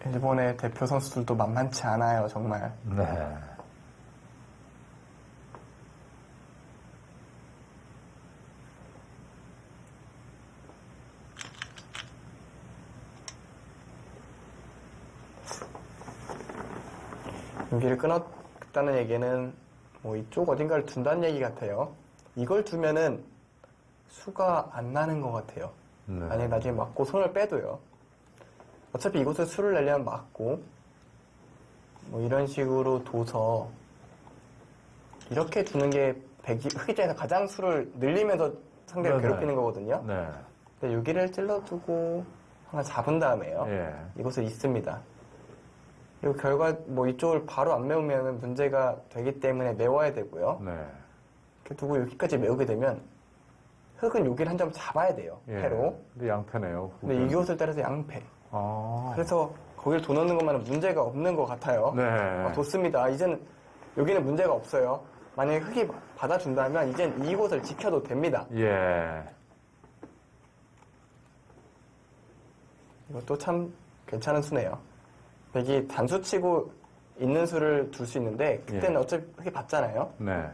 일본의 대표 선수들도 만만치 않아요, 정말. 네. 여기를 끊었다는 얘기는 뭐 이쪽 어딘가를 둔다는 얘기 같아요. 이걸 두면은 수가 안 나는 것 같아요. 네. 만약에 나중에 맞고 손을 빼도요. 어차피 이곳에 수를 내려면 맞고 뭐 이런 식으로 둬서 이렇게 두는 게 흙 입장에서 가장 수를 늘리면서 상대를 네네. 괴롭히는 거거든요. 네. 근데 여기를 찔러두고 하나 잡은 다음에요. 예. 이곳을 있습니다. 이 결과 뭐 이쪽을 바로 안 메우면 문제가 되기 때문에 메워야 되고요. 네. 이렇게 두고 여기까지 메우게 되면 흙은 여기를 한 점 잡아야 돼요. 예. 패로. 근데 양패네요. 근데 이곳을 따라서 양패. 아. 그래서 거기를 둬놓는 것만은 문제가 없는 것 같아요. 네. 뒀습니다. 이제는 여기는 문제가 없어요. 만약에 흙이 받아준다면 이젠 이곳을 지켜도 됩니다. 예. 이것도 참 괜찮은 수네요. 백이 단수 치고 있는 수를 둘 수 있는데 그때는 예. 어차피 흙이 받잖아요. 네.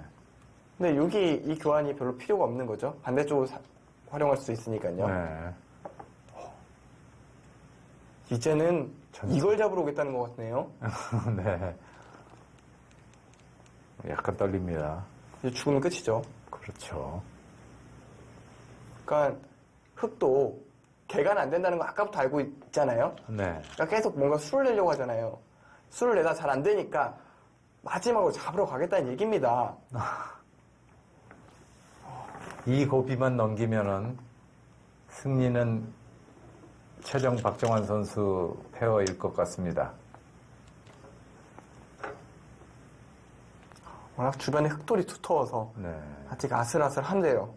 근데 여기 이 교환이 별로 필요가 없는 거죠. 반대쪽으로 활용할 수 있으니까요. 네. 이제는 이걸 잡으러 오겠다는 것 같네요. 네. 약간 떨립니다. 이제 죽으면 끝이죠. 그렇죠. 그러니까 흙도 개간 안 된다는 거 아까부터 알고 있잖아요. 네. 그러니까 계속 뭔가 수를 내려고 하잖아요. 수를 내다 잘 안 되니까 마지막으로 잡으러 가겠다는 얘기입니다. 이 고비만 넘기면은 승리는 최정 박정환 선수 페어일 것 같습니다. 워낙 주변에 흙돌이 두터워서 네. 아직 아슬아슬한데요.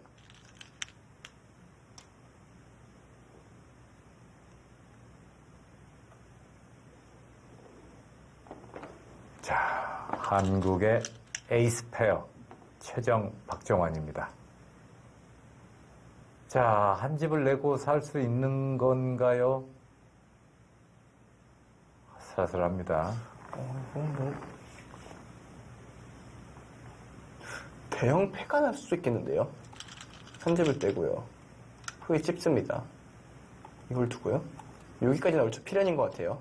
자, 한국의 에이스 페어 최정 박정환입니다. 자, 한 집을 내고 살 수 있는 건가요? 아슬아슬합니다. 이거 뭐 대형 폐가 날 수도 있겠는데요. 한 집을 떼고요. 흙이 찝습니다. 이걸 두고요. 여기까지는 얼추 필연인 것 같아요.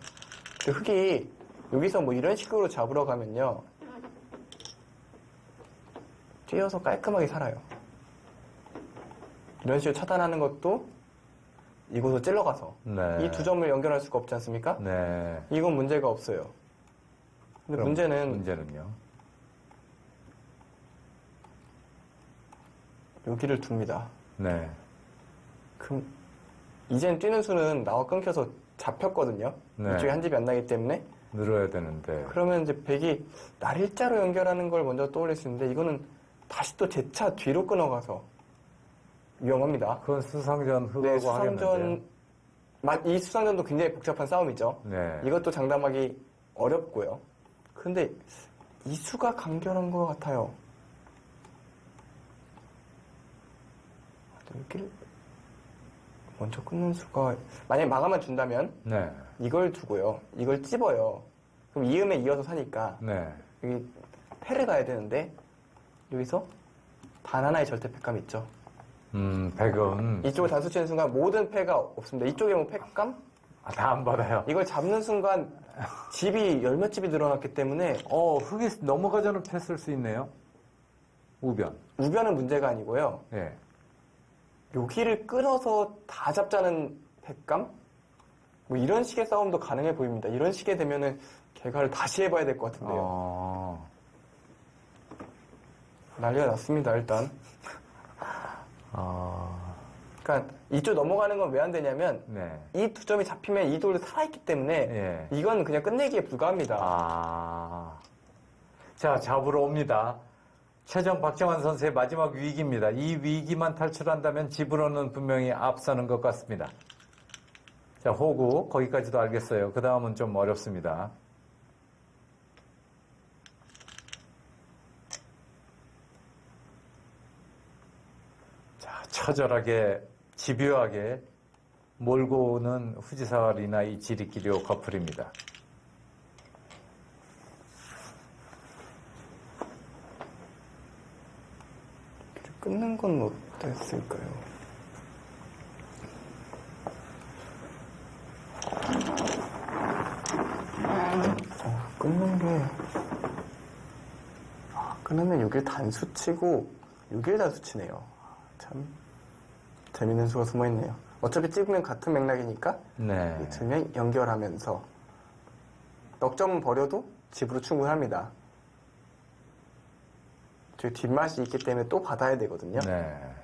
근데 흙이 여기서 뭐 이런 식으로 잡으러 가면요. 뛰어서 깔끔하게 살아요. 이런 식으로 차단하는 것도 이곳으로 찔러가서 네. 이 두 점을 연결할 수가 없지 않습니까? 네. 이건 문제가 없어요. 근데 그럼 문제는 문제는요. 여기를 둡니다. 네. 그럼 이젠 뛰는 수는 나와 끊겨서 잡혔거든요. 네. 이쪽에 한 집이 안 나기 때문에. 늘어야 되는데. 그러면 이제 백이 날일자로 연결하는 걸 먼저 떠올릴 수 있는데 이거는 다시 또 제 차 뒤로 끊어가서 위험합니다. 그건 수상전 흑하고 네, 수상전 하겠는데. 이 수상전도 굉장히 복잡한 싸움이죠. 네. 이것도 장담하기 어렵고요. 근데 이 수가 간결한 것 같아요. 여기를 먼저 끊는 수가 만약에 마감만 준다면 네. 이걸 두고요. 이걸 찝어요. 그럼 이음에 이어서 사니까 네. 여기 패를 가야 되는데 여기서 단 하나의 절대 패감 있죠. 백은 이쪽을 단수 치는 순간 모든 패가 없습니다. 이쪽에 뭐 패감? 다 안 받아요. 이걸 잡는 순간 집이 열몇 집이 늘어났기 때문에 흙이 넘어가자는 패쓸 수 있네요. 우변. 우변은 문제가 아니고요. 예. 여기를 끊어서 다 잡자는 패감? 뭐 이런 식의 싸움도 가능해 보입니다. 이런 식의 되면은 개가를 다시 해봐야 될 것 같은데요. 난리가 났습니다, 일단. 그러니까 이쪽 넘어가는 건 왜 안 되냐면 네. 이 두 점이 잡히면 이 돌도 살아있기 때문에 예. 이건 그냥 끝내기에 불과합니다. 자, 잡으러 옵니다. 최정 박정환 선수의 마지막 위기입니다. 이 위기만 탈출한다면 집으로는 분명히 앞서는 것 같습니다. 자, 호구 거기까지도 알겠어요. 그 다음은 좀 어렵습니다. 자, 처절하게 집요하게 몰고 오는 후지사와 리나의 지리끼리오 커플입니다. 끊는 건 어땠을까요? 끊는 게 끊으면 여길 단수 치고 여길 단수 치네요. 참 재밌는 수가 숨어있네요. 어차피 찍으면 같은 맥락이니까 네. 이쯤에 연결하면서 넉 점은 버려도 집으로 충분합니다. 저희 뒷맛이 있기 때문에 또 받아야 되거든요. 네.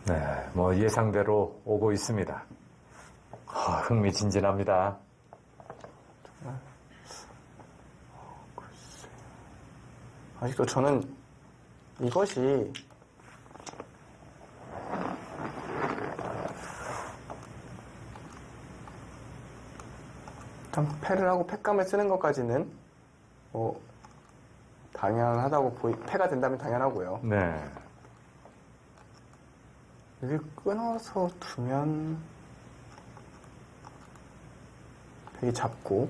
네, 뭐 예상대로 오고 있습니다. 흥미진진합니다. 아직도 저는 이것이 일단 패를 하고 패감을 쓰는 것까지는 뭐 당연하다고 패가 된다면 당연하고요. 네. 여기 끊어서 두면 되게 잡고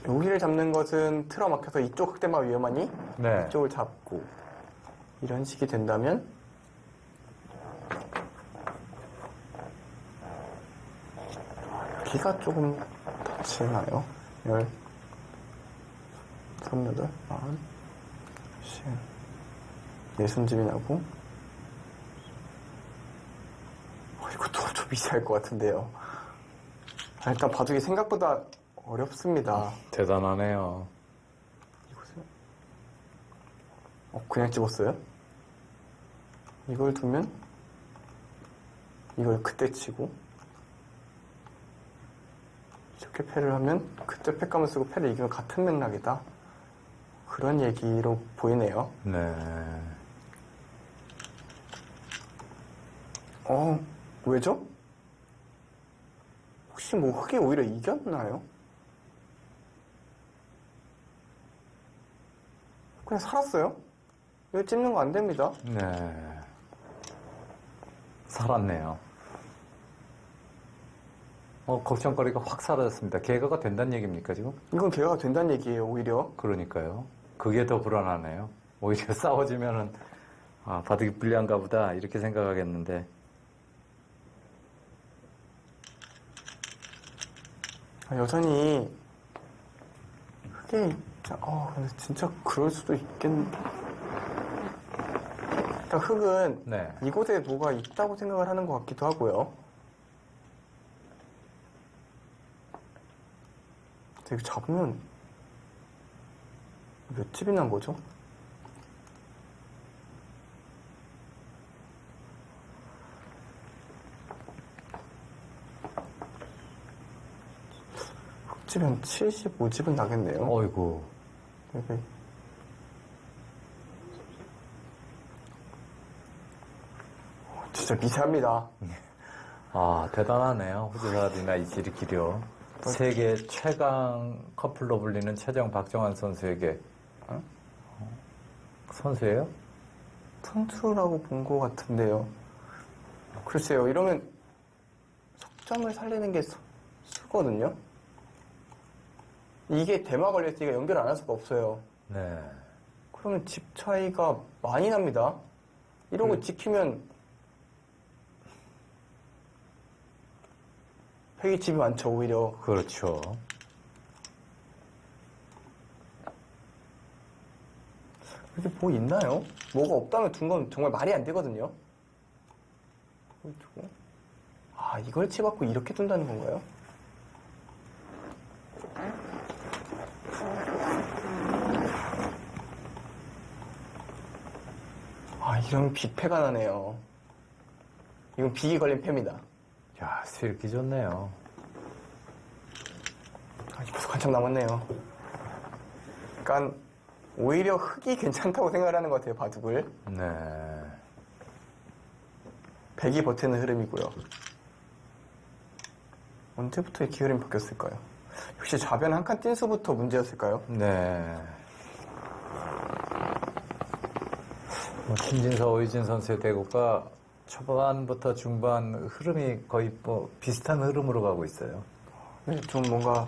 여기를 잡는 것은 틀어막혀서 이쪽 흑대만 위험하니 네. 이쪽을 잡고 이런 식이 된다면 여기가 조금 닫히나요? 38, 40, 60집이 나고 이것도 좀 미세할 것 같은데요. 일단 바둑이 생각보다 어렵습니다. 대단하네요. 이곳을 그냥 집었어요? 이걸 두면 이걸 그때 치고 이렇게 패를 하면 그때 패감을 쓰고 패를 이기면 같은 맥락이다. 그런 얘기로 보이네요. 네. 왜죠? 혹시 뭐 흑이 오히려 이겼나요? 그냥 살았어요? 이거 찝는 거 안 됩니다. 네. 살았네요. 걱정거리가 확 사라졌습니다. 개가가 된다는 얘기입니까, 지금? 이건 개가 된다는 얘기예요, 오히려. 그러니까요. 그게 더 불안하네요. 오히려 싸워지면은, 바둑이 불리한가 보다, 이렇게 생각하겠는데. 여전히 흑의 입장, 근데 진짜 그럴 수도 있겠는데. 일단 흑은 네. 이곳에 뭐가 있다고 생각을 하는 것 같기도 하고요. 이거 잡으면 몇 집이 난 거죠? 흑집이 한 75집은 나겠네요. 어이구. 네. 진짜 미세합니다. 아, 대단하네요. 후지사리나 이치리키료. 세계 최강 커플로 불리는 최정 박정환 선수에게. 선수예요? 선수라고 본 것 같은데요. 글쎄요, 이러면 석점을 살리는 게 수거든요? 이게 대마 걸렸으니까 연결 안 할 수가 없어요. 네. 그러면 집 차이가 많이 납니다. 이러고 지키면 팩이 집이 많죠, 오히려. 그렇죠. 이게 뭐 있나요? 뭐가 없다면 둔 건 정말 말이 안 되거든요. 이걸 치받고 이렇게 둔다는 건가요? 이러면 빅패가 나네요. 이건 빅이 걸린 패입니다. 야, 스위르키 좋네요. 벌써 한참 남았네요. 그러니까 오히려 흑이 괜찮다고 생각을 하는 것 같아요, 바둑을. 네. 백이 버티는 흐름이고요. 언제부터 이 기울임이 바뀌었을까요? 역시 좌변 한 칸 뛴 수부터 문제였을까요? 네. 신진서, 오유진 선수의 대구가 초반부터 중반 흐름이 거의 비슷한 흐름으로 가고 있어요. 네, 좀 뭔가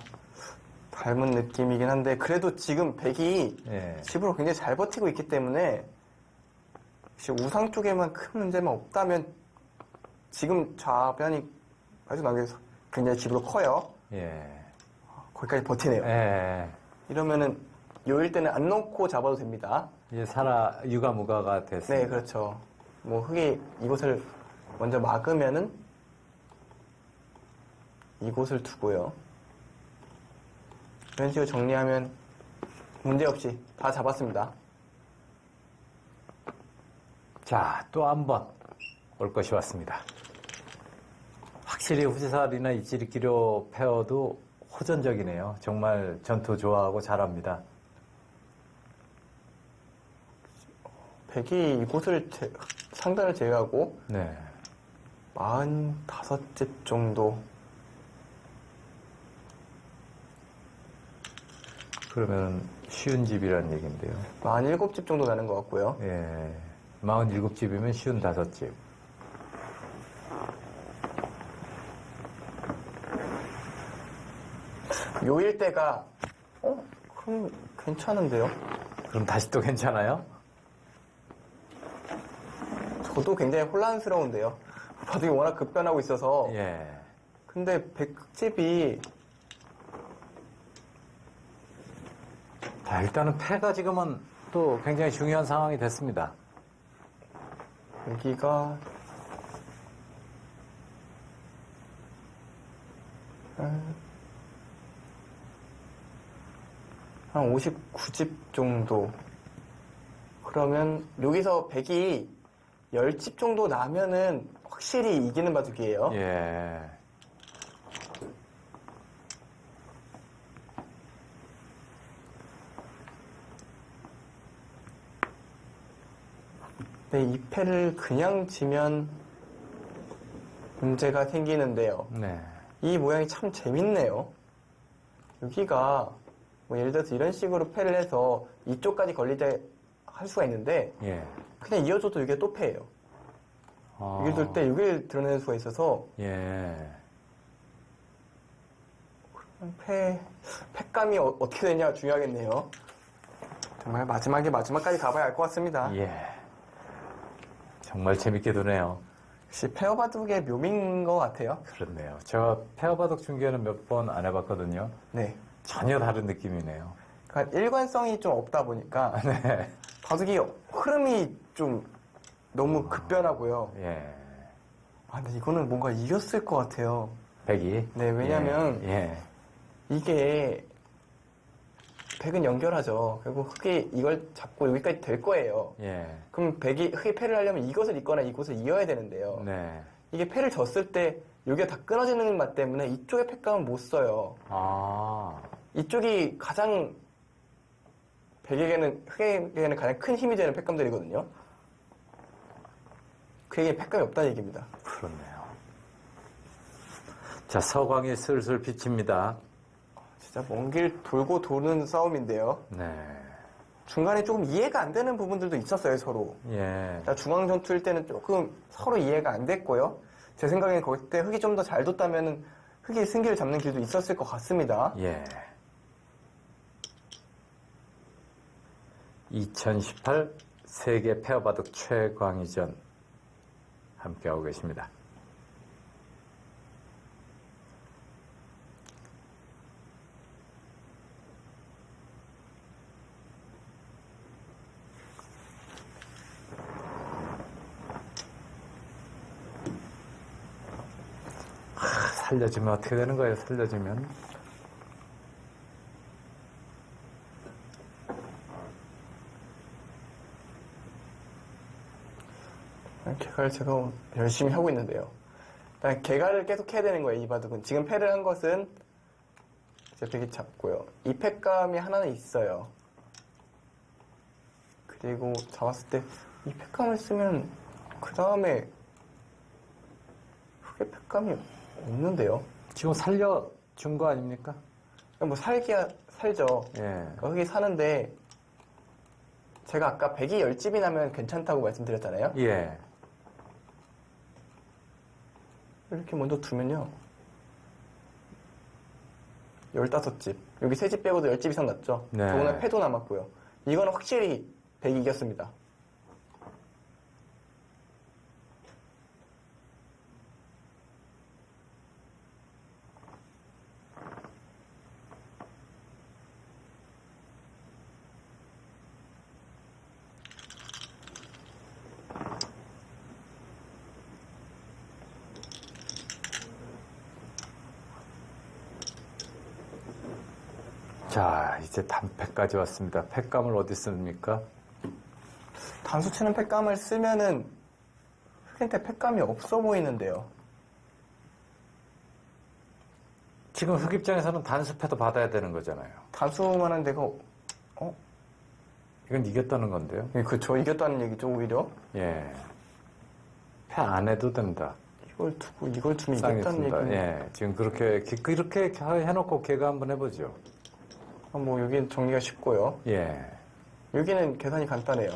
닮은 느낌이긴 한데 그래도 지금 백이 예. 집으로 굉장히 잘 버티고 있기 때문에 혹시 우상 쪽에만 큰 문제만 없다면 지금 좌변이 아주 나게서 굉장히 집으로 커요. 예. 거기까지 버티네요. 예. 이러면은 요일 때는 안 넣고 잡아도 됩니다. 이제 유가무가가 됐어요. 네, 그렇죠. 뭐 흑이 이곳을 먼저 막으면은 이곳을 두고요. 이런 식으로 정리하면 문제없이 다 잡았습니다. 자, 또 한 번 올 것이 왔습니다. 확실히 후지사리나 이치리키료 페어도 호전적이네요. 정말 전투 좋아하고 잘합니다. 백이 이곳을 상단을 제외하고 네. 45집 정도. 그러면 쉬운 집이란 얘기인데요. 47집 정도 나는 것 같고요. 예. 47집이면 쉬운 5집. 요일 때가 그럼 괜찮은데요? 그럼 다시 또 괜찮아요? 저도 굉장히 혼란스러운데요. 바둑이 워낙 급변하고 있어서. 예. 근데 백집이 자, 일단은 패가 지금은 또 굉장히 중요한 상황이 됐습니다. 여기가 한 59집 정도. 그러면 여기서 백이 10집 정도 나면은 확실히 이기는 바둑이에요. 예. 네, 이 패를 그냥 지면 문제가 생기는데요. 네. 이 모양이 참 재밌네요. 여기가 뭐 예를 들어서 이런 식으로 패를 해서 이쪽까지 걸리게 할 수가 있는데 예. 그냥 이어줘도 이게 또 패예요. 아. 여기를 둘 때 여기를 드러낼 수가 있어서 예. 패감이 어떻게 되냐 중요하겠네요. 정말 마지막까지 가봐야 알 것 같습니다. 예. 정말 재밌게 도네요. 역시 페어바둑의 묘미인 것 같아요. 그렇네요. 제가 페어바둑 중계는 몇 번 안 해봤거든요. 네. 전혀 다른 느낌이네요. 그러니까 일관성이 좀 없다 보니까 네. 바둑이 흐름이 좀 너무 급변하고요. 예. 아, 근데 이거는 뭔가 이겼을 것 같아요. 백이. 네, 왜냐면 예. 이게 백은 연결하죠. 결국 흑이 이걸 잡고 여기까지 될 거예요. 예. 그럼 백이 흑이 패를 하려면 이것을 잇거나 이것을 이어야 되는데요. 네. 이게 패를 졌을 때 여기가 다 끊어지는 맛 때문에 이쪽의 패감은 못 써요. 아. 이쪽이 가장 백에게는 흑에게는 가장 큰 힘이 되는 패감들이거든요. 그에게 패감이 없다는 얘기입니다. 그렇네요. 자, 서광이 슬슬 비칩니다. 진짜 먼 길 돌고 도는 싸움인데요. 네. 중간에 조금 이해가 안 되는 부분들도 있었어요, 서로. 예. 중앙 전투일 때는 조금 서로 이해가 안 됐고요. 제 생각엔 거기 때 흑이 좀 더 잘 뒀다면 흑이 승기를 잡는 길도 있었을 것 같습니다. 예. 2018 세계 페어바둑 최광희전 함께하고 계십니다. 살려주면 어떻게 되는 거예요? 살려주면. 개가를 제가 열심히 하고 있는데요. 일단 개가를 계속 해야 되는 거예요, 이 바둑은. 지금 패를 한 것은 이제 백이 잡고요. 이 패감이 하나는 있어요. 그리고 잡았을 때 이 패감을 쓰면 그 다음에 흑의 패감이 없는데요. 지금 살려준 거 아닙니까? 뭐 살기야 살죠. 예. 그러니까 흑이 사는데 제가 아까 백이 10집이 나면 괜찮다고 말씀드렸잖아요. 예. 이렇게 먼저 두면요. 15집. 여기 3집 빼고도 10집 이상 났죠. 네. 더구나 패도 남았고요. 이거는 확실히 백이 이겼습니다. 자, 이제 단패까지 왔습니다. 패감을 어디 씁니까? 단수 치는 패감을 쓰면은 흑한테 패감이 없어 보이는데요. 지금 흑 입장에서는 단수패도 받아야 되는 거잖아요. 단수만 한 데가 이건 이겼다는 건데요. 그쵸, 이겼다는 얘기죠, 오히려. 예. 패 안 해도 된다. 이걸 두고 이걸 두면 쌍이 이겼다는 쓴다. 얘기는 예. 지금 그렇게 해놓고 걔가 한번 해보죠. 뭐 여기는 정리가 쉽고요. 예. 여기는 계산이 간단해요.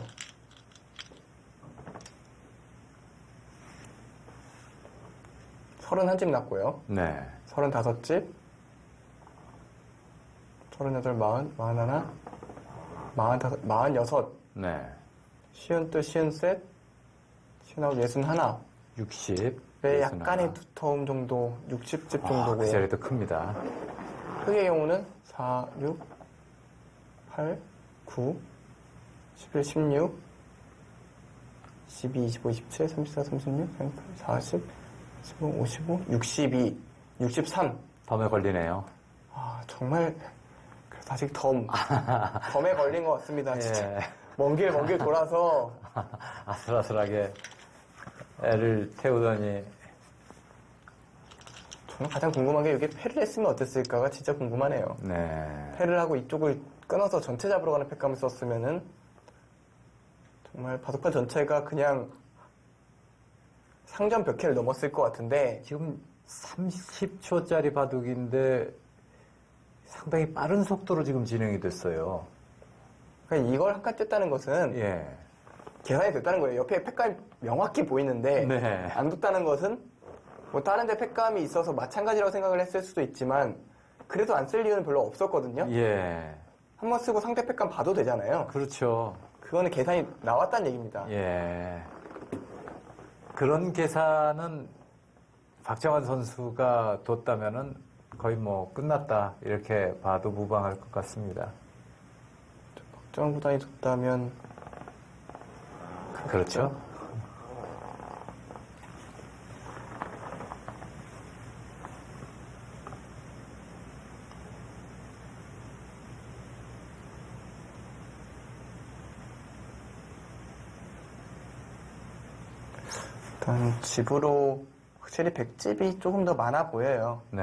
서른 한 집 났고요. 네. 35집, 38, 40, 41, 45, 46, 네. 시운또 시운셋, 시운아웃 61, 60. 네, 약간의 두터움 정도, 60집 그 정도고요. 자리도 큽니다. 흑의 경우는 4, 6, 8, 9, 11, 16, 12, 25, 27, 34, 36, 38, 40, 15, 55, 62, 63. 덤에 걸리네요. 아, 정말, 그래도 아직 덤에 걸린 것 같습니다, 진짜. 예. 먼 길 돌아서. 아슬아슬하게 애를 태우더니. 저는 가장 궁금한 게 여기 패를 했으면 어땠을까가 진짜 궁금하네요. 네. 패를 하고 이쪽을 끊어서 전체 잡으러 가는 패감을 썼으면은 정말 바둑판 전체가 그냥 상점 몇 개를 넘었을 것 같은데 지금 30초짜리 바둑인데 상당히 빠른 속도로 지금 진행이 됐어요. 그러니까 이걸 한 칸 뗐다는 것은 예. 계산이 됐다는 거예요. 옆에 패감이 명확히 보이는데 네. 안 뒀다는 것은 뭐 다른 데 패감이 있어서 마찬가지라고 생각을 했을 수도 있지만 그래도 안 쓸 이유는 별로 없었거든요. 예. 한번 쓰고 상대 패감 봐도 되잖아요. 그렇죠. 그거는 계산이 나왔다는 얘기입니다. 예. 그런 계산은 박정환 선수가 뒀다면은 거의 뭐 끝났다 이렇게 봐도 무방할 것 같습니다. 박정환 구단이 뒀다면 그렇죠. 일단 집으로 확실히 100집이 조금 더 많아 보여요. 네.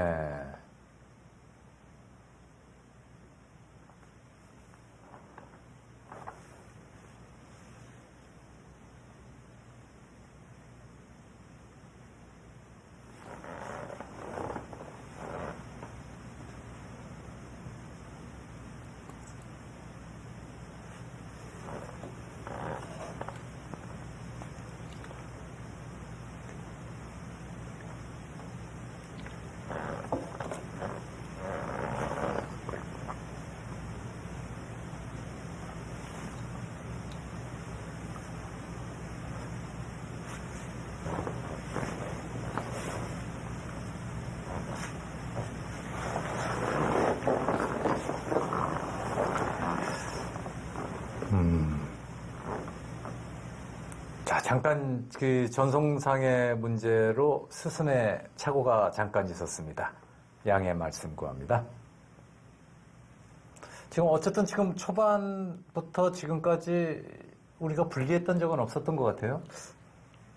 자, 잠깐 그 전송상의 문제로 수순에 착오가 잠깐 있었습니다. 양해 말씀 구합니다. 지금 어쨌든 지금 초반부터 지금까지 우리가 불리했던 적은 없었던 것 같아요.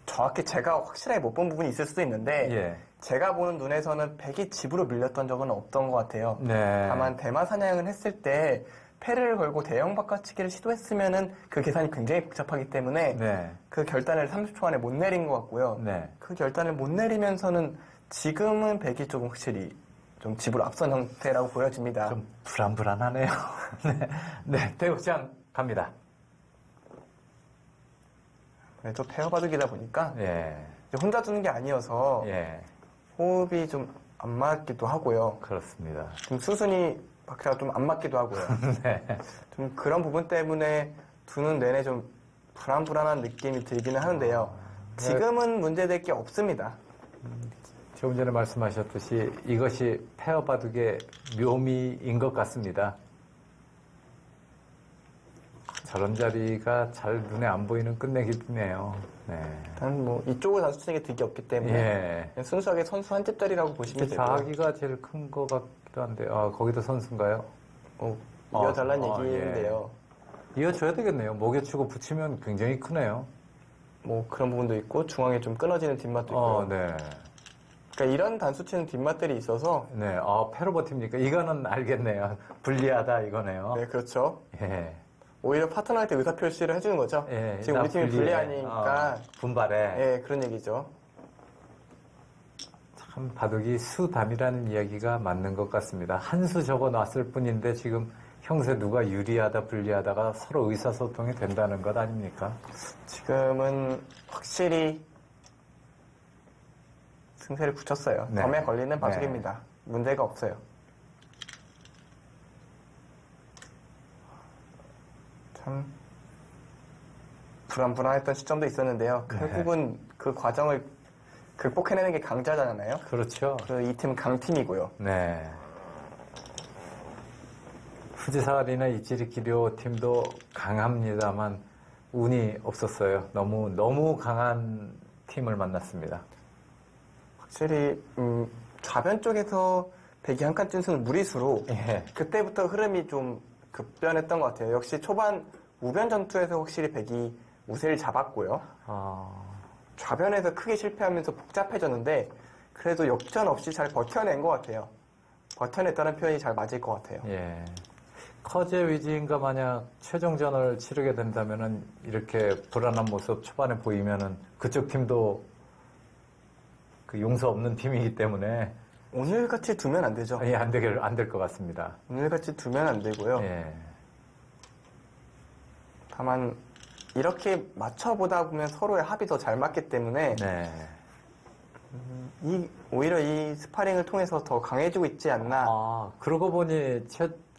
정확히 제가 확실하게 못 본 부분이 있을 수도 있는데 예. 제가 보는 눈에서는 100이 집으로 밀렸던 적은 없던 것 같아요. 네. 다만 대마 사냥을 했을 때 패를 걸고 대형 바꿔치기를 시도했으면은 그 계산이 굉장히 복잡하기 때문에 네. 그 결단을 30초 안에 못 내린 것 같고요. 네. 그 결단을 못 내리면서는 지금은 100이 조금 확실히 좀 집으로 앞선 형태라고 보여집니다. 좀 불안불안하네요. 네. 네. 대국장 갑니다. 네, 또 페어 바둑이다 보니까 예. 이제 혼자 두는 게 아니어서 예. 호흡이 좀 안 맞기도 하고요. 그렇습니다. 좀 수순이 박자가 좀 안 맞기도 하고요. 네. 좀 그런 부분 때문에 두는 내내 좀 불안불안한 느낌이 들기는 하는데요. 지금은 문제될 게 없습니다. 조금 전에 말씀하셨듯이 이것이 페어 바둑의 묘미인 것 같습니다. 저런 자리가 잘 눈에 안 보이는 끝내기네요. 네. 일단 뭐 이쪽을 단수 치는 게 득이 없기 때문에 예. 그냥 순수하게 선수 한 집짜리라고 보시면 이게 되고요. 자기가 제일 큰 것 같기도 한데, 아, 거기도 선수인가요? 이어달라는 어, 얘기인데요. 이어줘야 되겠네요. 목에 치고 붙이면 굉장히 크네요. 뭐 그런 부분도 있고 중앙에 좀 끊어지는 뒷맛도 있고요. 네. 그러니까 이런 단수 치는 뒷맛들이 있어서 네. 페로 버팁니까? 이거는 알겠네요. 불리하다, 이거네요. 네 그렇죠. 예. 오히려 파트너한테 의사 표시를 해주는 거죠. 예. 지금 나 우리 팀이 불리해. 불리하니까 분발해. 예 그런 얘기죠. 참 바둑이 수담이라는 이야기가 맞는 것 같습니다. 한 수 적어 놨을 뿐인데 지금 형세 누가 유리하다 불리하다가 서로 의사소통이 된다는 것 아닙니까? 지금은 확실히 승세를 붙였어요. 네. 점에 걸리는 바둑입니다. 문제가 없어요. 참 불안불안했던 시점도 있었는데요. 네. 결국은 그 과정을 극복해내는 게 강자잖아요. 그렇죠. 그래서 이 팀은 강팀이고요. 네. 후지사와리나 이치리키료 팀도 강합니다만 운이 없었어요. 너무 강한 팀을 만났습니다. 확실히 좌변 쪽에서 백이 한 칸 뛴수는 무리수로 예. 그때부터 흐름이 좀 급변했던 것 같아요. 역시 초반 우변 전투에서 확실히 백이 우세를 잡았고요. 좌변에서 크게 실패하면서 복잡해졌는데 그래도 역전 없이 잘 버텨낸 것 같아요. 버텨냈다는 표현이 잘 맞을 것 같아요. 예. 커제 위지인가 만약 최종전을 치르게 된다면은 이렇게 불안한 모습 초반에 보이면은 그쪽 팀도 그 용서 없는 팀이기 때문에 오늘같이 두면 안 되죠. 예, 안 될 것 같습니다. 오늘같이 두면 안 되고요. 예. 다만 이렇게 맞춰보다 보면 서로의 합이 더 잘 맞기 때문에 네. 오히려 이 스파링을 통해서 더 강해지고 있지 않나. 그러고 보니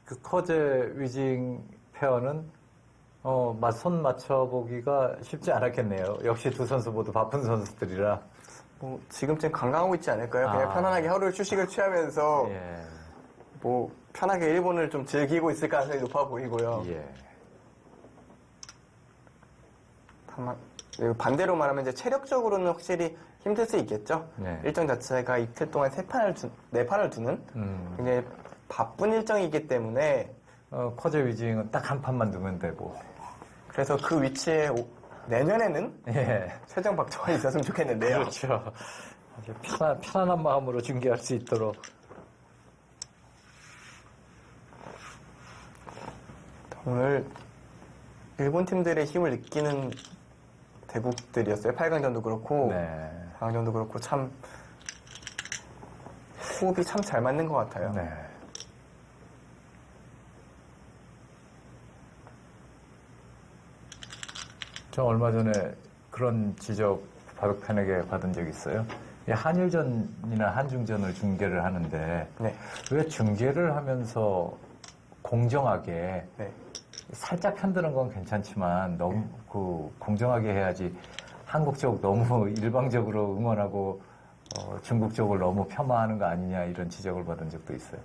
그 커제 위징 페어는 손 맞춰보기가 쉽지 않았겠네요. 역시 두 선수 모두 바쁜 선수들이라. 뭐 지금쯤 관광하고 있지 않을까요? 그냥 편안하게 하루 휴식을 취하면서 예. 뭐 편하게 일본을 좀 즐기고 있을 가능성이 높아 보이고요. 예. 다만 반대로 말하면 이제 체력적으로는 확실히 힘들 수 있겠죠. 네. 일정 자체가 이틀 동안 네 판을 두는 굉장히 바쁜 일정이기 때문에 커제 위징은 딱 한 판만 두면 되고. 그래서 그 위치에 내년에는 예. 최정 박정환이 있었으면 좋겠는데요. 그렇죠. 아주 편안한 마음으로 중계할 수 있도록. 오늘 일본 팀들의 힘을 느끼는 대국들이었어요. 8강전도 그렇고 네. 4강전도 그렇고 참 호흡이 참 잘 맞는 것 같아요. 네. 저 얼마 전에 그런 지적 바둑팬에게 받은 적이 있어요. 이 한일전이나 한중전을 중계를 하는데 네. 왜 중계를 하면서 공정하게 네. 살짝 편드는 건 괜찮지만 너무 공정하게 해야지 한국 쪽 너무 일방적으로 응원하고 중국 쪽을 너무 폄하하는 거 아니냐 이런 지적을 받은 적도 있어요.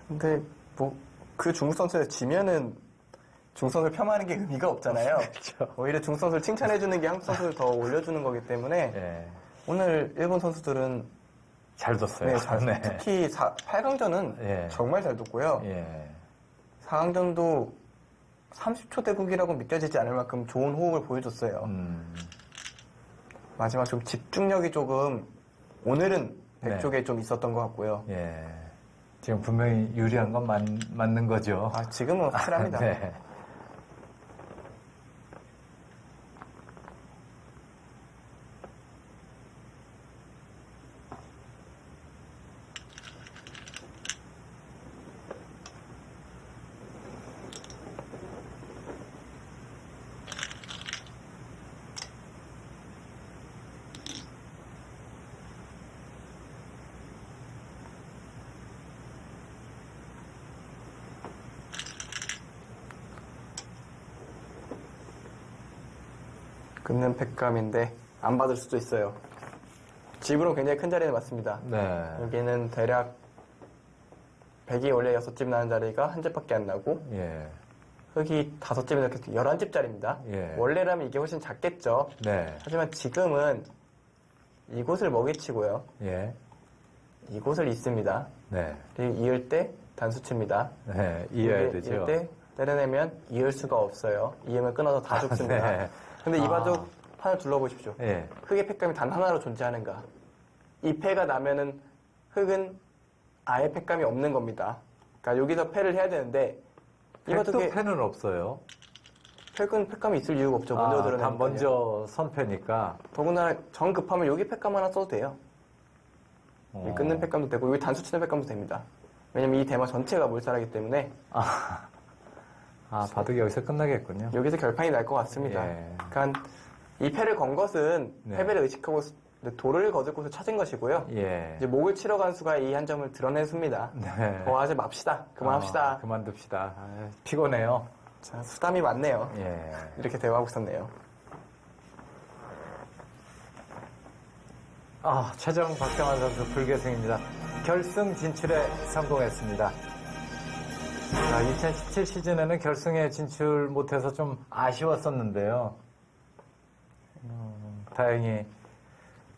근데 뭐 그 중국 선수가 지면은 중국 선수를 폄하하는 게 의미가 없잖아요. 그렇죠. 오히려 중국 선수를 칭찬해주는 게 한국 선수를 더 올려주는 거기 때문에 예. 오늘 일본 선수들은 잘 뒀어요. 네, 특히 8강전은 예. 정말 잘 뒀고요. 예. 4강전도 30초 대국이라고 믿겨지지 않을 만큼 좋은 호흡을 보여줬어요. 마지막 좀 집중력이 조금 오늘은 네. 백쪽에 좀 있었던 것 같고요. 예. 지금 분명히 유리한 건 맞는 거죠. 아, 지금은 확실합니다. 네. 끊는 팩감인데 안 받을 수도 있어요. 집으로 굉장히 큰 자리는 맞습니다. 네. 여기는 대략 100이 원래 6집 나는 자리가 한 집밖에 안 나고 예. 흙이 5집이 이렇게 11집짜리입니다. 예. 원래라면 이게 훨씬 작겠죠. 네. 하지만 지금은 이곳을 먹이치고요. 예. 이곳을 잇습니다. 네. 그리고 이을 때 단수치입니다. 네. 이해해야 이을 되죠. 때 때려내면 이을 수가 없어요. 이으면 끊어서 다 죽습니다. 네. 근데 이 아. 바둑 판을 둘러보십시오. 예. 흙의 팩감이 단 하나로 존재하는가? 이 패가 나면은 흙은 아예 팩감이 없는 겁니다. 그러니까 여기서 패를 해야 되는데 이 백도 바둑에 패는 없어요. 팩은 팩감이 있을 이유가 없죠. 먼저 다 드러내는 먼저 선패니까. 더구나 정 급하면 여기 팩감 하나 써도 돼요. 이 끊는 팩감도 되고 여기 단수 치는 팩감도 됩니다. 왜냐면 이 대마 전체가 몰살하기 때문에 바둑이 여기서 끝나겠군요. 여기서 결판이 날 것 같습니다. 예. 그러니까 이 패를 건 것은 네. 패배를 의식하고 돌을 거둘 곳을 찾은 것이고요. 예. 이제 목을 치러 간 수가 이 한 점을 드러낸 수입니다. 네. 더 하지 맙시다. 그만합시다. 그만둡시다. 피곤해요. 자, 수담이 많네요. 예. 이렇게 대화하고 있었네요. 최정 박정환 선수 불계승입니다. 결승 진출에 성공했습니다. 2017 시즌에는 결승에 진출 못해서 좀 아쉬웠었는데요. 다행히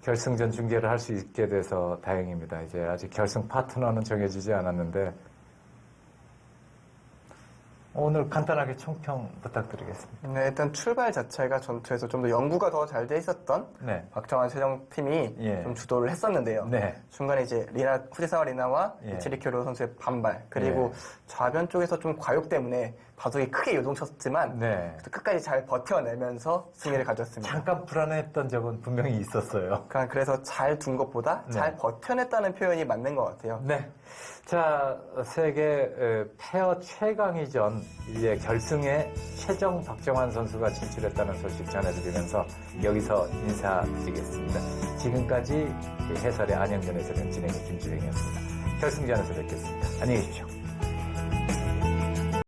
결승전 중계를 할 수 있게 돼서 다행입니다. 이제 아직 결승 파트너는 정해지지 않았는데 오늘 간단하게 총평 부탁드리겠습니다. 네, 일단 출발 자체가 전투에서 좀 더 연구가 더 잘 돼 있었던 네. 박정환 최정 팀이 예. 좀 주도를 했었는데요. 네. 중간에 이제 후지사와 리나와 예. 이치리큐로 선수의 반발 그리고 좌변 쪽에서 좀 과욕 때문에 바둑이 크게 요동쳤지만 네. 끝까지 잘 버텨내면서 승리를 가졌습니다. 잠깐 불안했던 적은 분명히 있었어요. 그래서 잘 둔 것보다 네. 잘 버텨냈다는 표현이 맞는 것 같아요. 네. 자, 세계 페어 최강위전 이제 결승에 최정 박정환 선수가 진출했다는 소식 전해드리면서 여기서 인사드리겠습니다. 지금까지 해설의 안영전 해설위원 진행의 김주행이었습니다. 결승전에서 뵙겠습니다. 안녕히 계십시오.